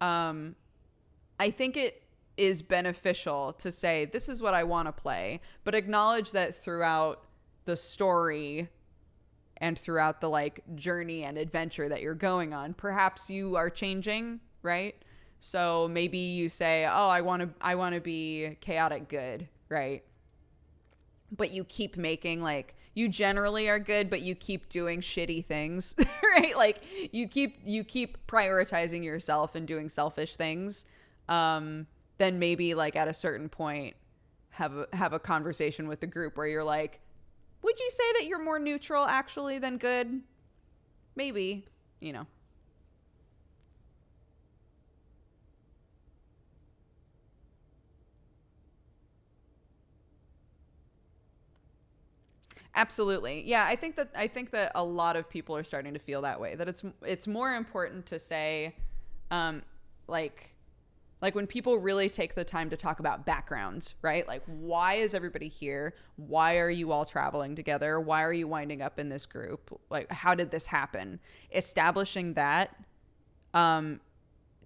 Speaker 1: I think it is beneficial to say, this is what I want to play, but acknowledge that throughout the story and throughout the like journey and adventure that you're going on, perhaps you are changing, right? So maybe you say, oh, I want to be chaotic good, right? But you keep making like, you generally are good, but you keep doing shitty things, right? Like you keep prioritizing yourself and doing selfish things. Then maybe like at a certain point have a conversation with the group where you're like, would you say that you're more neutral actually than good? Maybe, you know. Absolutely. Yeah, I think that a lot of people are starting to feel that way, that it's more important to say like when people really take the time to talk about backgrounds, right? Like, why is everybody here? Why are you all traveling together? Why are you winding up in this group? Like, how did this happen? Establishing that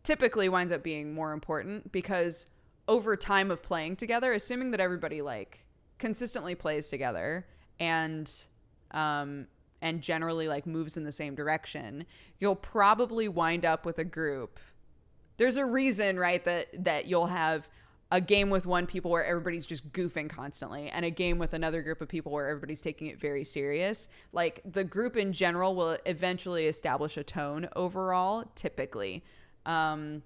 Speaker 1: typically winds up being more important, because over time of playing together, assuming that everybody like consistently plays together and generally like moves in the same direction, you'll probably wind up with a group. There's a reason, right, that you'll have a game with one people where everybody's just goofing constantly, and a game with another group of people where everybody's taking it very serious. Like, the group in general will eventually establish a tone overall, typically. And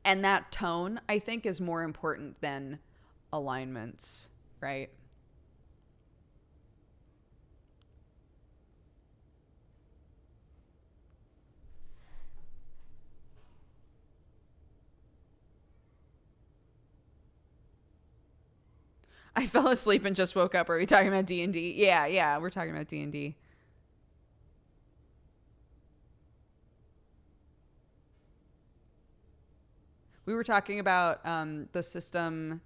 Speaker 1: that tone, I think, is more important than alignments, right? I fell asleep and just woke up. Are we talking about D&D? Yeah, we're talking about D&D. We were talking about the system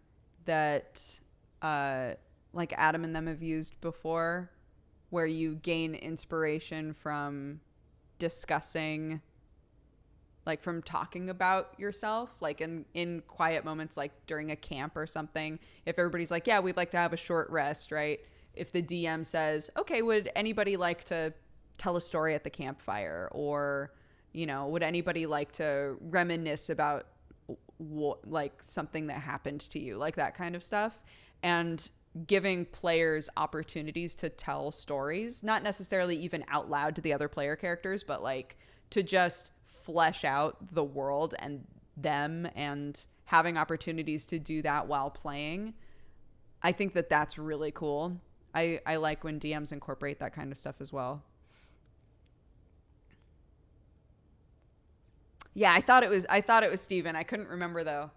Speaker 1: that like Adam and them have used before, where you gain inspiration from discussing, like from talking about yourself, like in quiet moments, like during a camp or something. If everybody's like, yeah, we'd like to have a short rest, right? If the DM says, okay, would anybody like to tell a story at the campfire? Or, you know, would anybody like to reminisce about like something that happened to you, like that kind of stuff? And giving players opportunities to tell stories, not necessarily even out loud to the other player characters, but like to just flesh out the world and them, and having opportunities to do that while playing. I think that that's really cool. I like when DMs incorporate that kind of stuff as well. Yeah, I thought it was Steven. I couldn't remember though.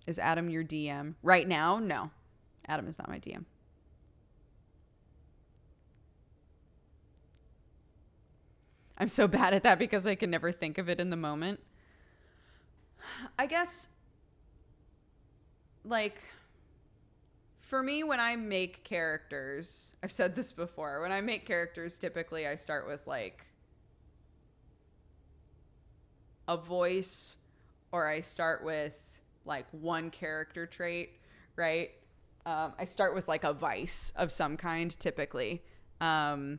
Speaker 1: Is Adam your DM right now? No, Adam is not my DM. I'm so bad at that because I can never think of it in the moment. I guess, like, for me, when I make characters, I've said this before, when I make characters, typically I start with, like, a voice, or I start with, like, one character trait, right? I start with, like, a vice of some kind, typically. And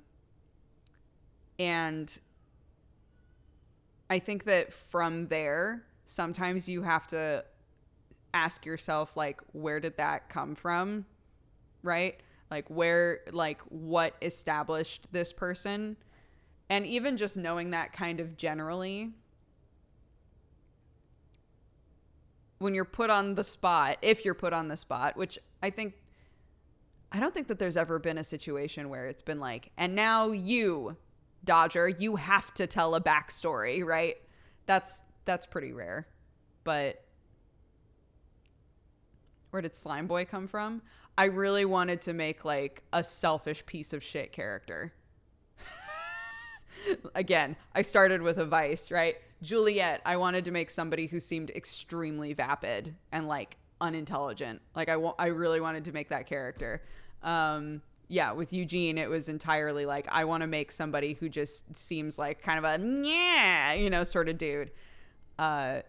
Speaker 1: I think that from there, sometimes you have to ask yourself, like, where did that come from? Right? Like, what established this person? And even just knowing that kind of generally, when you're put on the spot, if you're put on the spot, which I don't think that there's ever been a situation where it's been like, and now you, Dodger, you have to tell a backstory, right? That's that's pretty rare. But where did Slime Boy come from? I really wanted to make like a selfish piece of shit character. Again, I started with a vice, right? Juliet, I wanted to make somebody who seemed extremely vapid and like unintelligent. Like I really wanted to make that character. Yeah, with Eugene, it was entirely like, I want to make somebody who just seems like kind of a, yeah, you know, sort of dude. I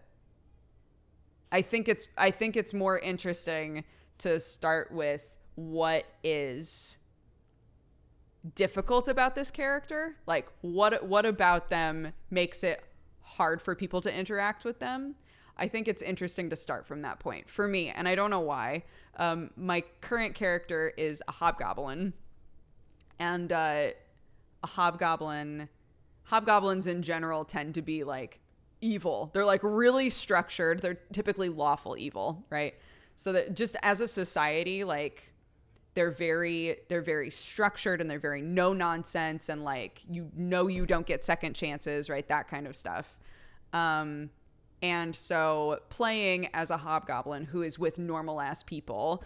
Speaker 1: think it's more interesting to start with what is difficult about this character. Like what about them makes it hard for people to interact with them. I think it's interesting to start from that point for me, and I don't know why. My current character is a hobgoblin, and a hobgoblins in general tend to be like evil. They're like really structured. They're typically lawful evil, right? So that just as a society, like they're very structured, and they're very no nonsense, and like, you know, you don't get second chances, right? That kind of stuff. And so playing as a hobgoblin who is with normal ass people,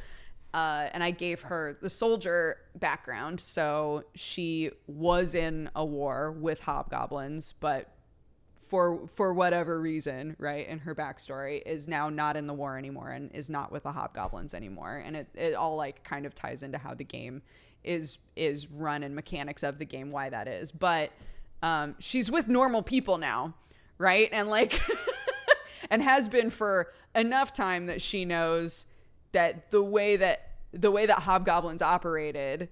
Speaker 1: and I gave her the soldier background. So she was in a war with hobgoblins, but for whatever reason, right, in her backstory, is now not in the war anymore and is not with the hobgoblins anymore. And it all like kind of ties into how the game is run and mechanics of the game, why that is. But she's with normal people now, right? And like and has been for enough time that she knows that the way that hobgoblins operated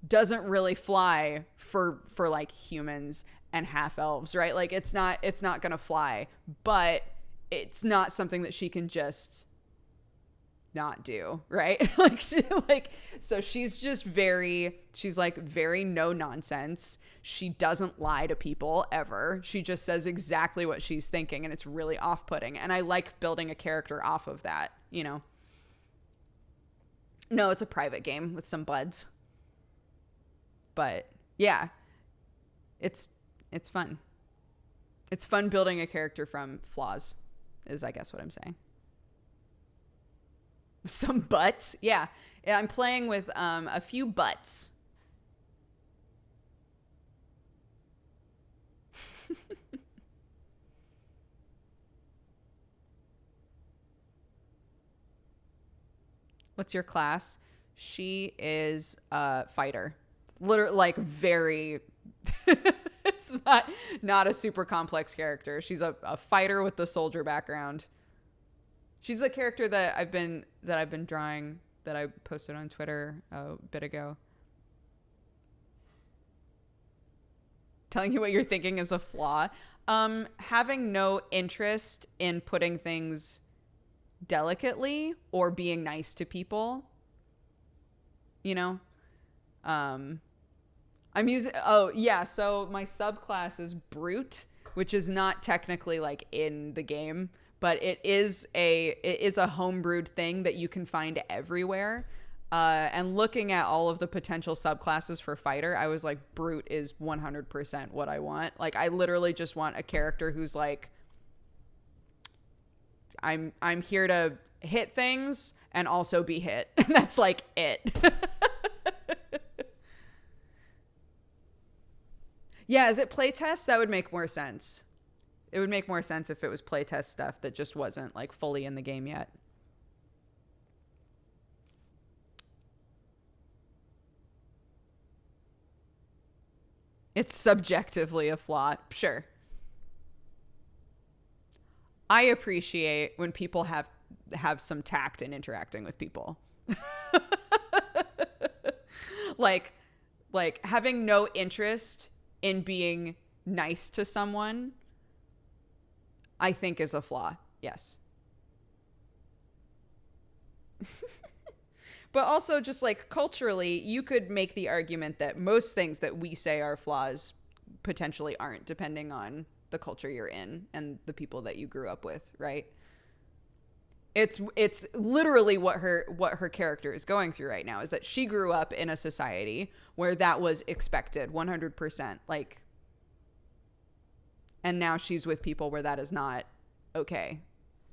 Speaker 1: doesn't really fly for like humans and half elves, right? Like it's not gonna fly, but it's not something that she can just not do, right? So she's like very no nonsense. She doesn't lie to people ever. She just says exactly what she's thinking, and it's really off-putting. And I like building a character off of that, you know? No, it's a private game with some buds. But yeah, it's fun. It's fun building a character from flaws, is I guess what I'm saying. Some butts. Yeah, I'm playing with a few butts. What's your class? She is a fighter. Literally, like, very... It's not a super complex character. She's a fighter with the soldier background. She's the character that I've been drawing, that I posted on Twitter a bit ago. Telling you what you're thinking is a flaw. Having no interest in putting things delicately or being nice to people. You know? I'm using, so my subclass is Brute, which is not technically like in the game, but it is a homebrewed thing that you can find everywhere. And looking at all of the potential subclasses for fighter, I was like, Brute is 100% what I want. Like, I literally just want a character who's like, I'm here to hit things and also be hit. And that's like it. Yeah, is it playtest? That would make more sense. It would make more sense if it was playtest stuff that just wasn't like fully in the game yet. It's subjectively a flaw. Sure. I appreciate when people have some tact in interacting with people. like having no interest in being nice to someone, I think is a flaw. Yes. But also just like culturally, you could make the argument that most things that we say are flaws potentially aren't, depending on the culture you're in and the people that you grew up with, right? It's literally what her character is going through right now, is that she grew up in a society where that was expected 100%, like, and now she's with people where that is not okay,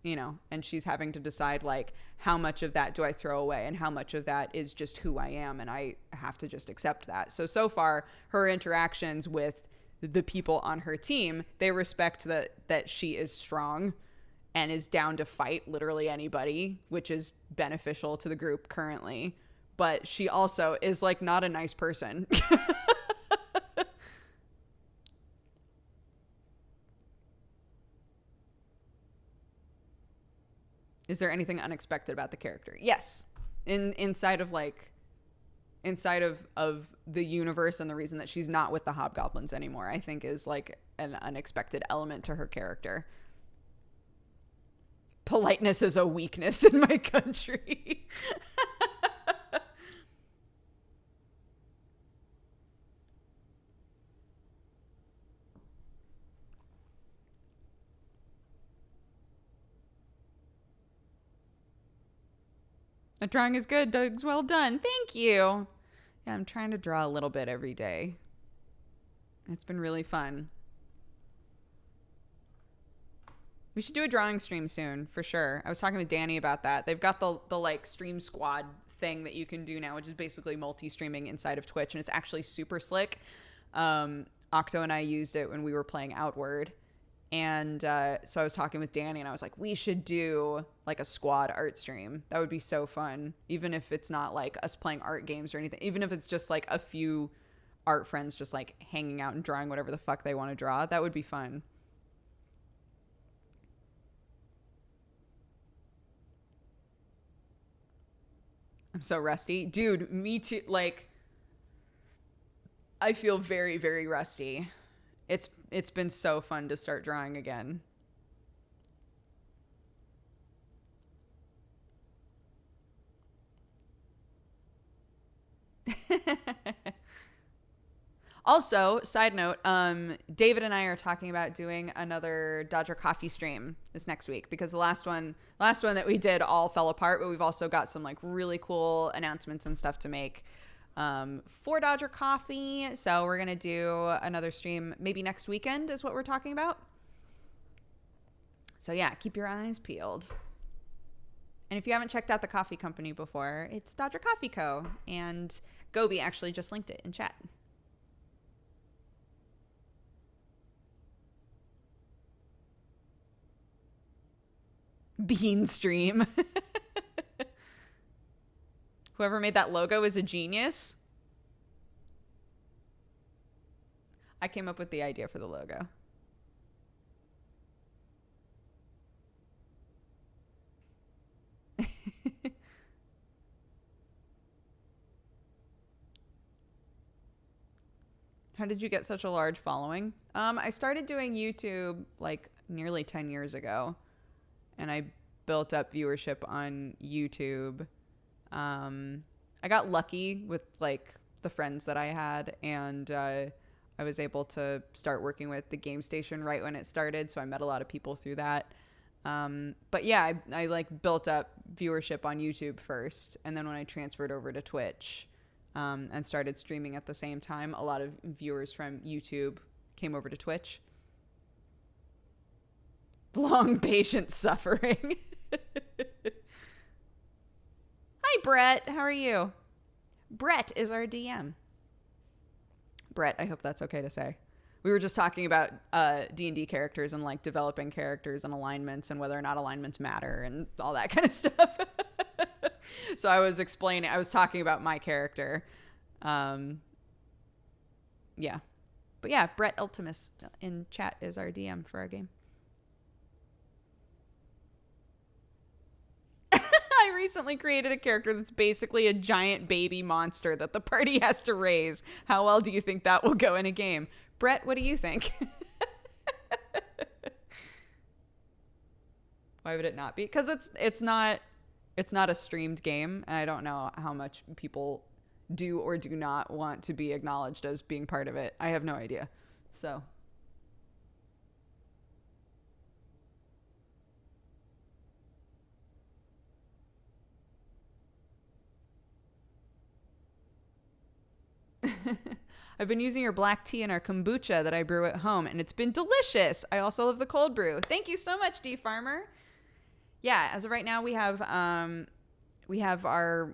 Speaker 1: and she's having to decide like how much of that do I throw away and how much of that is just who I am, and I have to just accept that. So far her interactions with the people on her team, they respect that she is strong and is down to fight literally anybody, which is beneficial to the group currently. But she also is like not a nice person. Is there anything unexpected about the character? Yes. Inside of the universe, and the reason that she's not with the hobgoblins anymore, I think is like an unexpected element to her character. Politeness is a weakness in my country. The drawing is good. Doug's well done. Thank you. Yeah, I'm trying to draw a little bit every day. It's been really fun. We should do a drawing stream soon, for sure. I was talking with Danny about that. They've got the like stream squad thing that you can do now, which is basically multi-streaming inside of Twitch, and it's actually super slick. Octo and I used it when we were playing Outward. And so I was talking with Danny, and I was like, we should do like a squad art stream. That would be so fun. Even if it's not like us playing art games or anything. Even if it's just like a few art friends just like hanging out and drawing whatever the fuck they want to draw. That would be fun. I'm so rusty. Dude, me too. Like, I feel very, very rusty. It's been so fun to start drawing again. Also, side note, David and I are talking about doing another Dodger Coffee stream this next week, because the last one that we did all fell apart, but we've also got some like really cool announcements and stuff to make for Dodger Coffee. So we're gonna do another stream maybe next weekend is what we're talking about. So yeah, keep your eyes peeled. And if you haven't checked out the coffee company before, it's Dodger Coffee Co. And Gobi actually just linked it in chat. Bean stream. Whoever made that logo is a genius. I came up with the idea for the logo. How did you get such a large following? I started doing YouTube like nearly 10 years ago, and I built up viewership on YouTube. I got lucky with like the friends that I had, and I was able to start working with the game station right when it started, so I met a lot of people through that. But yeah, I like built up viewership on YouTube first, and then when I transferred over to Twitch and started streaming at the same time, a lot of viewers from YouTube came over to Twitch. Long patient suffering. Hi, Brett. How are you? Brett is our DM. Brett, I hope that's okay to say. We were just talking about D&D characters and like developing characters and alignments and whether or not alignments matter and all that kind of stuff. So I was talking about my character. Yeah. But yeah, Brett Ultimus in chat is our DM for our game. I recently created a character that's basically a giant baby monster that the party has to raise. How well do you think that will go in a game? Brett, what do you think? Why would it not be? Because it's not a streamed game, and I don't know how much people do or do not want to be acknowledged as being part of it. I have no idea. So I've been using your black tea and our kombucha that I brew at home, and it's been delicious. I also love the cold brew. Thank you so much, D Farmer. Yeah, as of right now, we have our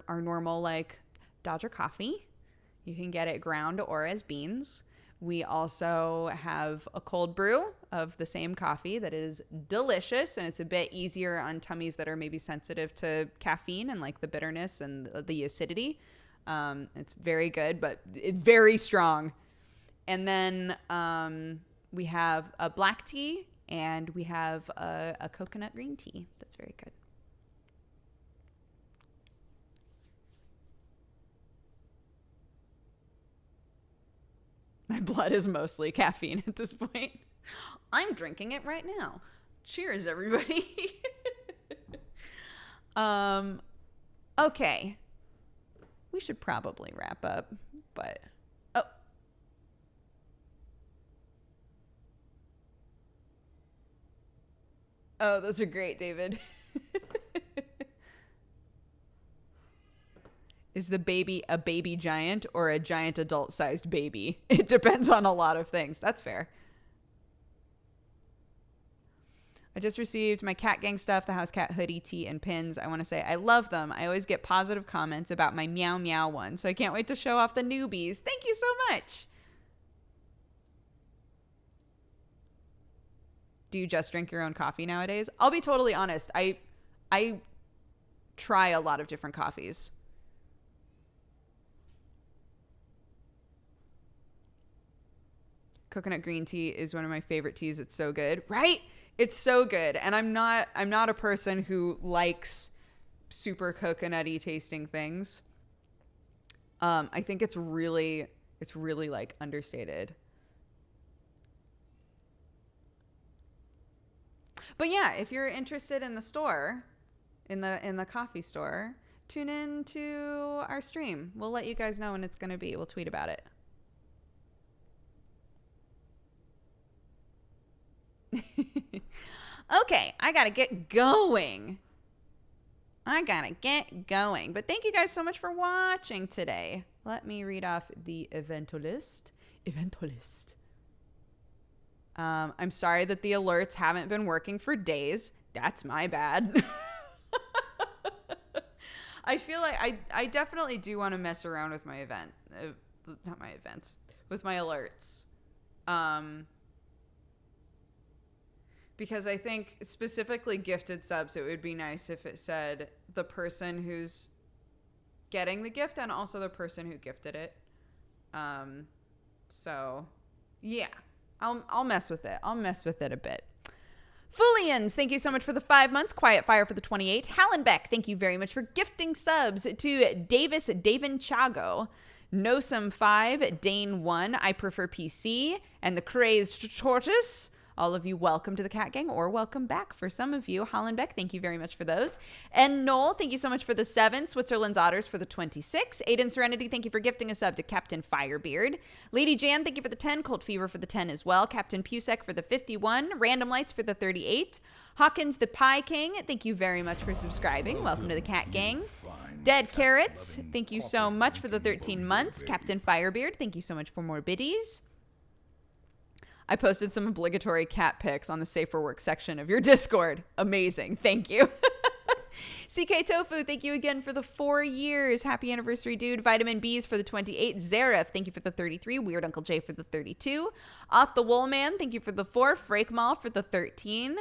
Speaker 1: normal like Dodger coffee. You can get it ground or as beans. We also have a cold brew of the same coffee that is delicious, and it's a bit easier on tummies that are maybe sensitive to caffeine and like the bitterness and the acidity. It's very good, but it's very strong. And then we have a black tea, and we have a coconut green tea. That's very good. My blood is mostly caffeine at this point. I'm drinking it right now. Cheers, everybody. Okay. We should probably wrap up, but... Oh, those are great, David. Is the baby a baby giant or a giant adult-sized baby? It depends on a lot of things. That's fair. I just received my cat gang stuff, the house cat hoodie, tee, and pins. I want to say I love them. I always get positive comments about my meow meow one, so I can't wait to show off the newbies. Thank you so much. Do you just drink your own coffee nowadays? I'll be totally honest. I try a lot of different coffees. Coconut green tea is one of my favorite teas. It's so good, right? It's so good. And I'm not a person who likes super coconutty tasting things. I think it's really like understated. But yeah, if you're interested in the store, in the coffee store, tune in to our stream. We'll let you guys know when it's going to be. We'll tweet about it. Okay, I gotta get going. But thank you guys so much for watching today. Let me read off the event list. I'm sorry that the alerts haven't been working for days. That's my bad. I feel like I definitely do want to mess around with my with my alerts. Because I think specifically gifted subs, it would be nice if it said the person who's getting the gift and also the person who gifted it. So yeah, I'll mess with it. I'll mess with it a bit. Fulians, thank you so much for the 5 months. Quiet Fire for the 28. Hallenbeck, thank you very much for gifting subs to Davis Davin Chago. Nosum 5, Dane 1, I Prefer PC, and the Crazed Tortoise. All of you, welcome to the Cat Gang, or welcome back for some of you. Hollenbeck, thank you very much for those. And Noel, thank you so much for the 7. Switzerland's Otters for the 26. Aiden Serenity, thank you for gifting a sub to Captain Firebeard. Lady Jan, thank you for the 10. Cold Fever for the 10 as well. Captain Pusek for the 51. Random Lights for the 38. Hawkins the Pie King, thank you very much for subscribing. Welcome to the Cat Gang. Dead Carrots, thank you so much for the 13 months. Captain Firebeard, thank you so much for more biddies. I posted some obligatory cat pics on the Safe for Work section of your Discord. Amazing. Thank you. CK Tofu, thank you again for the 4 years. Happy anniversary, dude. Vitamin B's for the 28. Zaref, thank you for the 33. Weird Uncle J for the 32. Off the Wool Man, thank you for the 4. Frake Mall for the 13.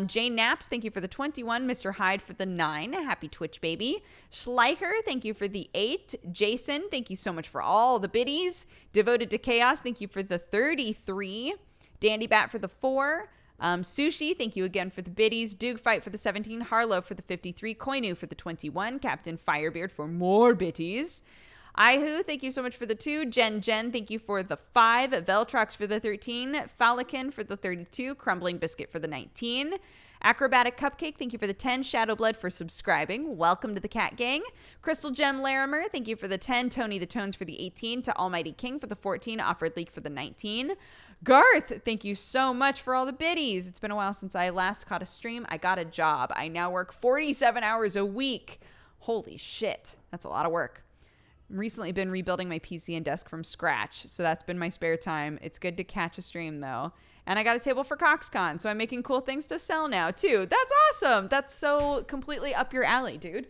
Speaker 1: Jane Naps, thank you for the 21. Mr. Hyde for the 9. Happy Twitch, baby. Schleicher, thank you for the 8. Jason, thank you so much for all the biddies. Devoted to Chaos, thank you for the 33. Dandy Bat for the 4. Sushi, thank you again for the biddies. Doog Fight for the 17. Harlow for the 53. Koinu for the 21. Captain Firebeard for more biddies. Ihu, thank you so much for the 2. Jen, thank you for the 5. Veltrox for the 13. Falikin for the 32. Crumbling Biscuit for the 19. Acrobatic Cupcake, thank you for the 10. Shadowblood for subscribing. Welcome to the Cat Gang. Crystal Gem Larimer, thank you for the 10. Tony the Tones for the 18. To Almighty King for the 14. Offered Leak for the 19. Garth, thank you so much for all the biddies. It's been a while since I last caught a stream. I got a job. I now work 47 hours a week. Holy shit. That's a lot of work. recently been rebuilding my PC and desk from scratch, so that's been my spare time. It's good to catch a stream though. And I got a table for CoxCon, so I'm making cool things to sell now too. That's awesome. That's so completely up your alley, dude.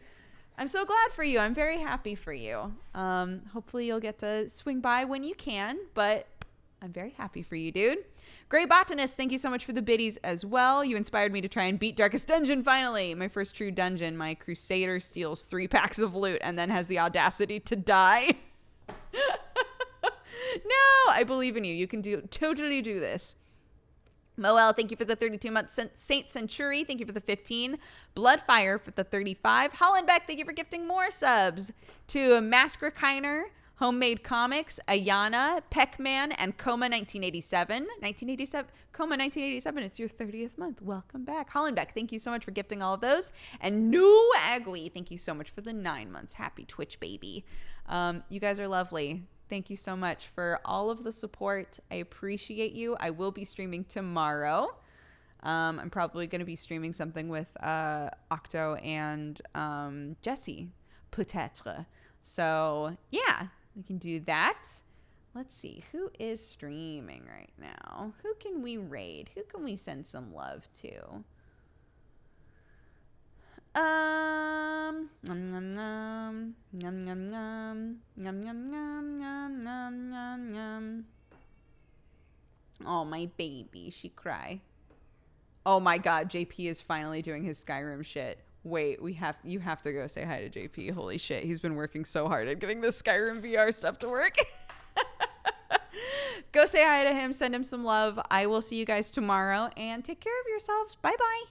Speaker 1: I'm so glad for you. I'm very happy for you. Hopefully you'll get to swing by when you can, but I'm very happy for you, dude. Grey Botanist, thank you so much for the biddies as well. You inspired me to try and beat Darkest Dungeon finally. My first true dungeon. My Crusader steals 3 packs of loot and then has the audacity to die. No, I believe in you. You can totally do this. Moel, thank you for the 32 months. Saint Century, thank you for the 15. Bloodfire for the 35. Hollenbeck, thank you for gifting more subs. To Masker Kiner, Homemade Comics, Ayana, Peckman, and Coma 1987. 1987, Coma 1987, it's your 30th month. Welcome back. Hollenbeck, thank you so much for gifting all of those. And New Agui, thank you so much for the 9 months. Happy Twitch, baby. You guys are lovely. Thank you so much for all of the support. I appreciate you. I will be streaming tomorrow. I'm probably going to be streaming something with Octo and Jesse, peut-être. So, yeah, we can do that. Let's see. Who is streaming right now? Who can we raid? Who can we send some love to? Nom nom nom nom nom nom nom nom nom nom nom nom. Oh, my baby, she cry. Oh my God, JP is finally doing his Skyrim shit. Wait, you have to go say hi to JP. Holy shit, he's been working so hard at getting this Skyrim VR stuff to work. Go say hi to him, send him some love. I will see you guys tomorrow, and take care of yourselves. Bye bye.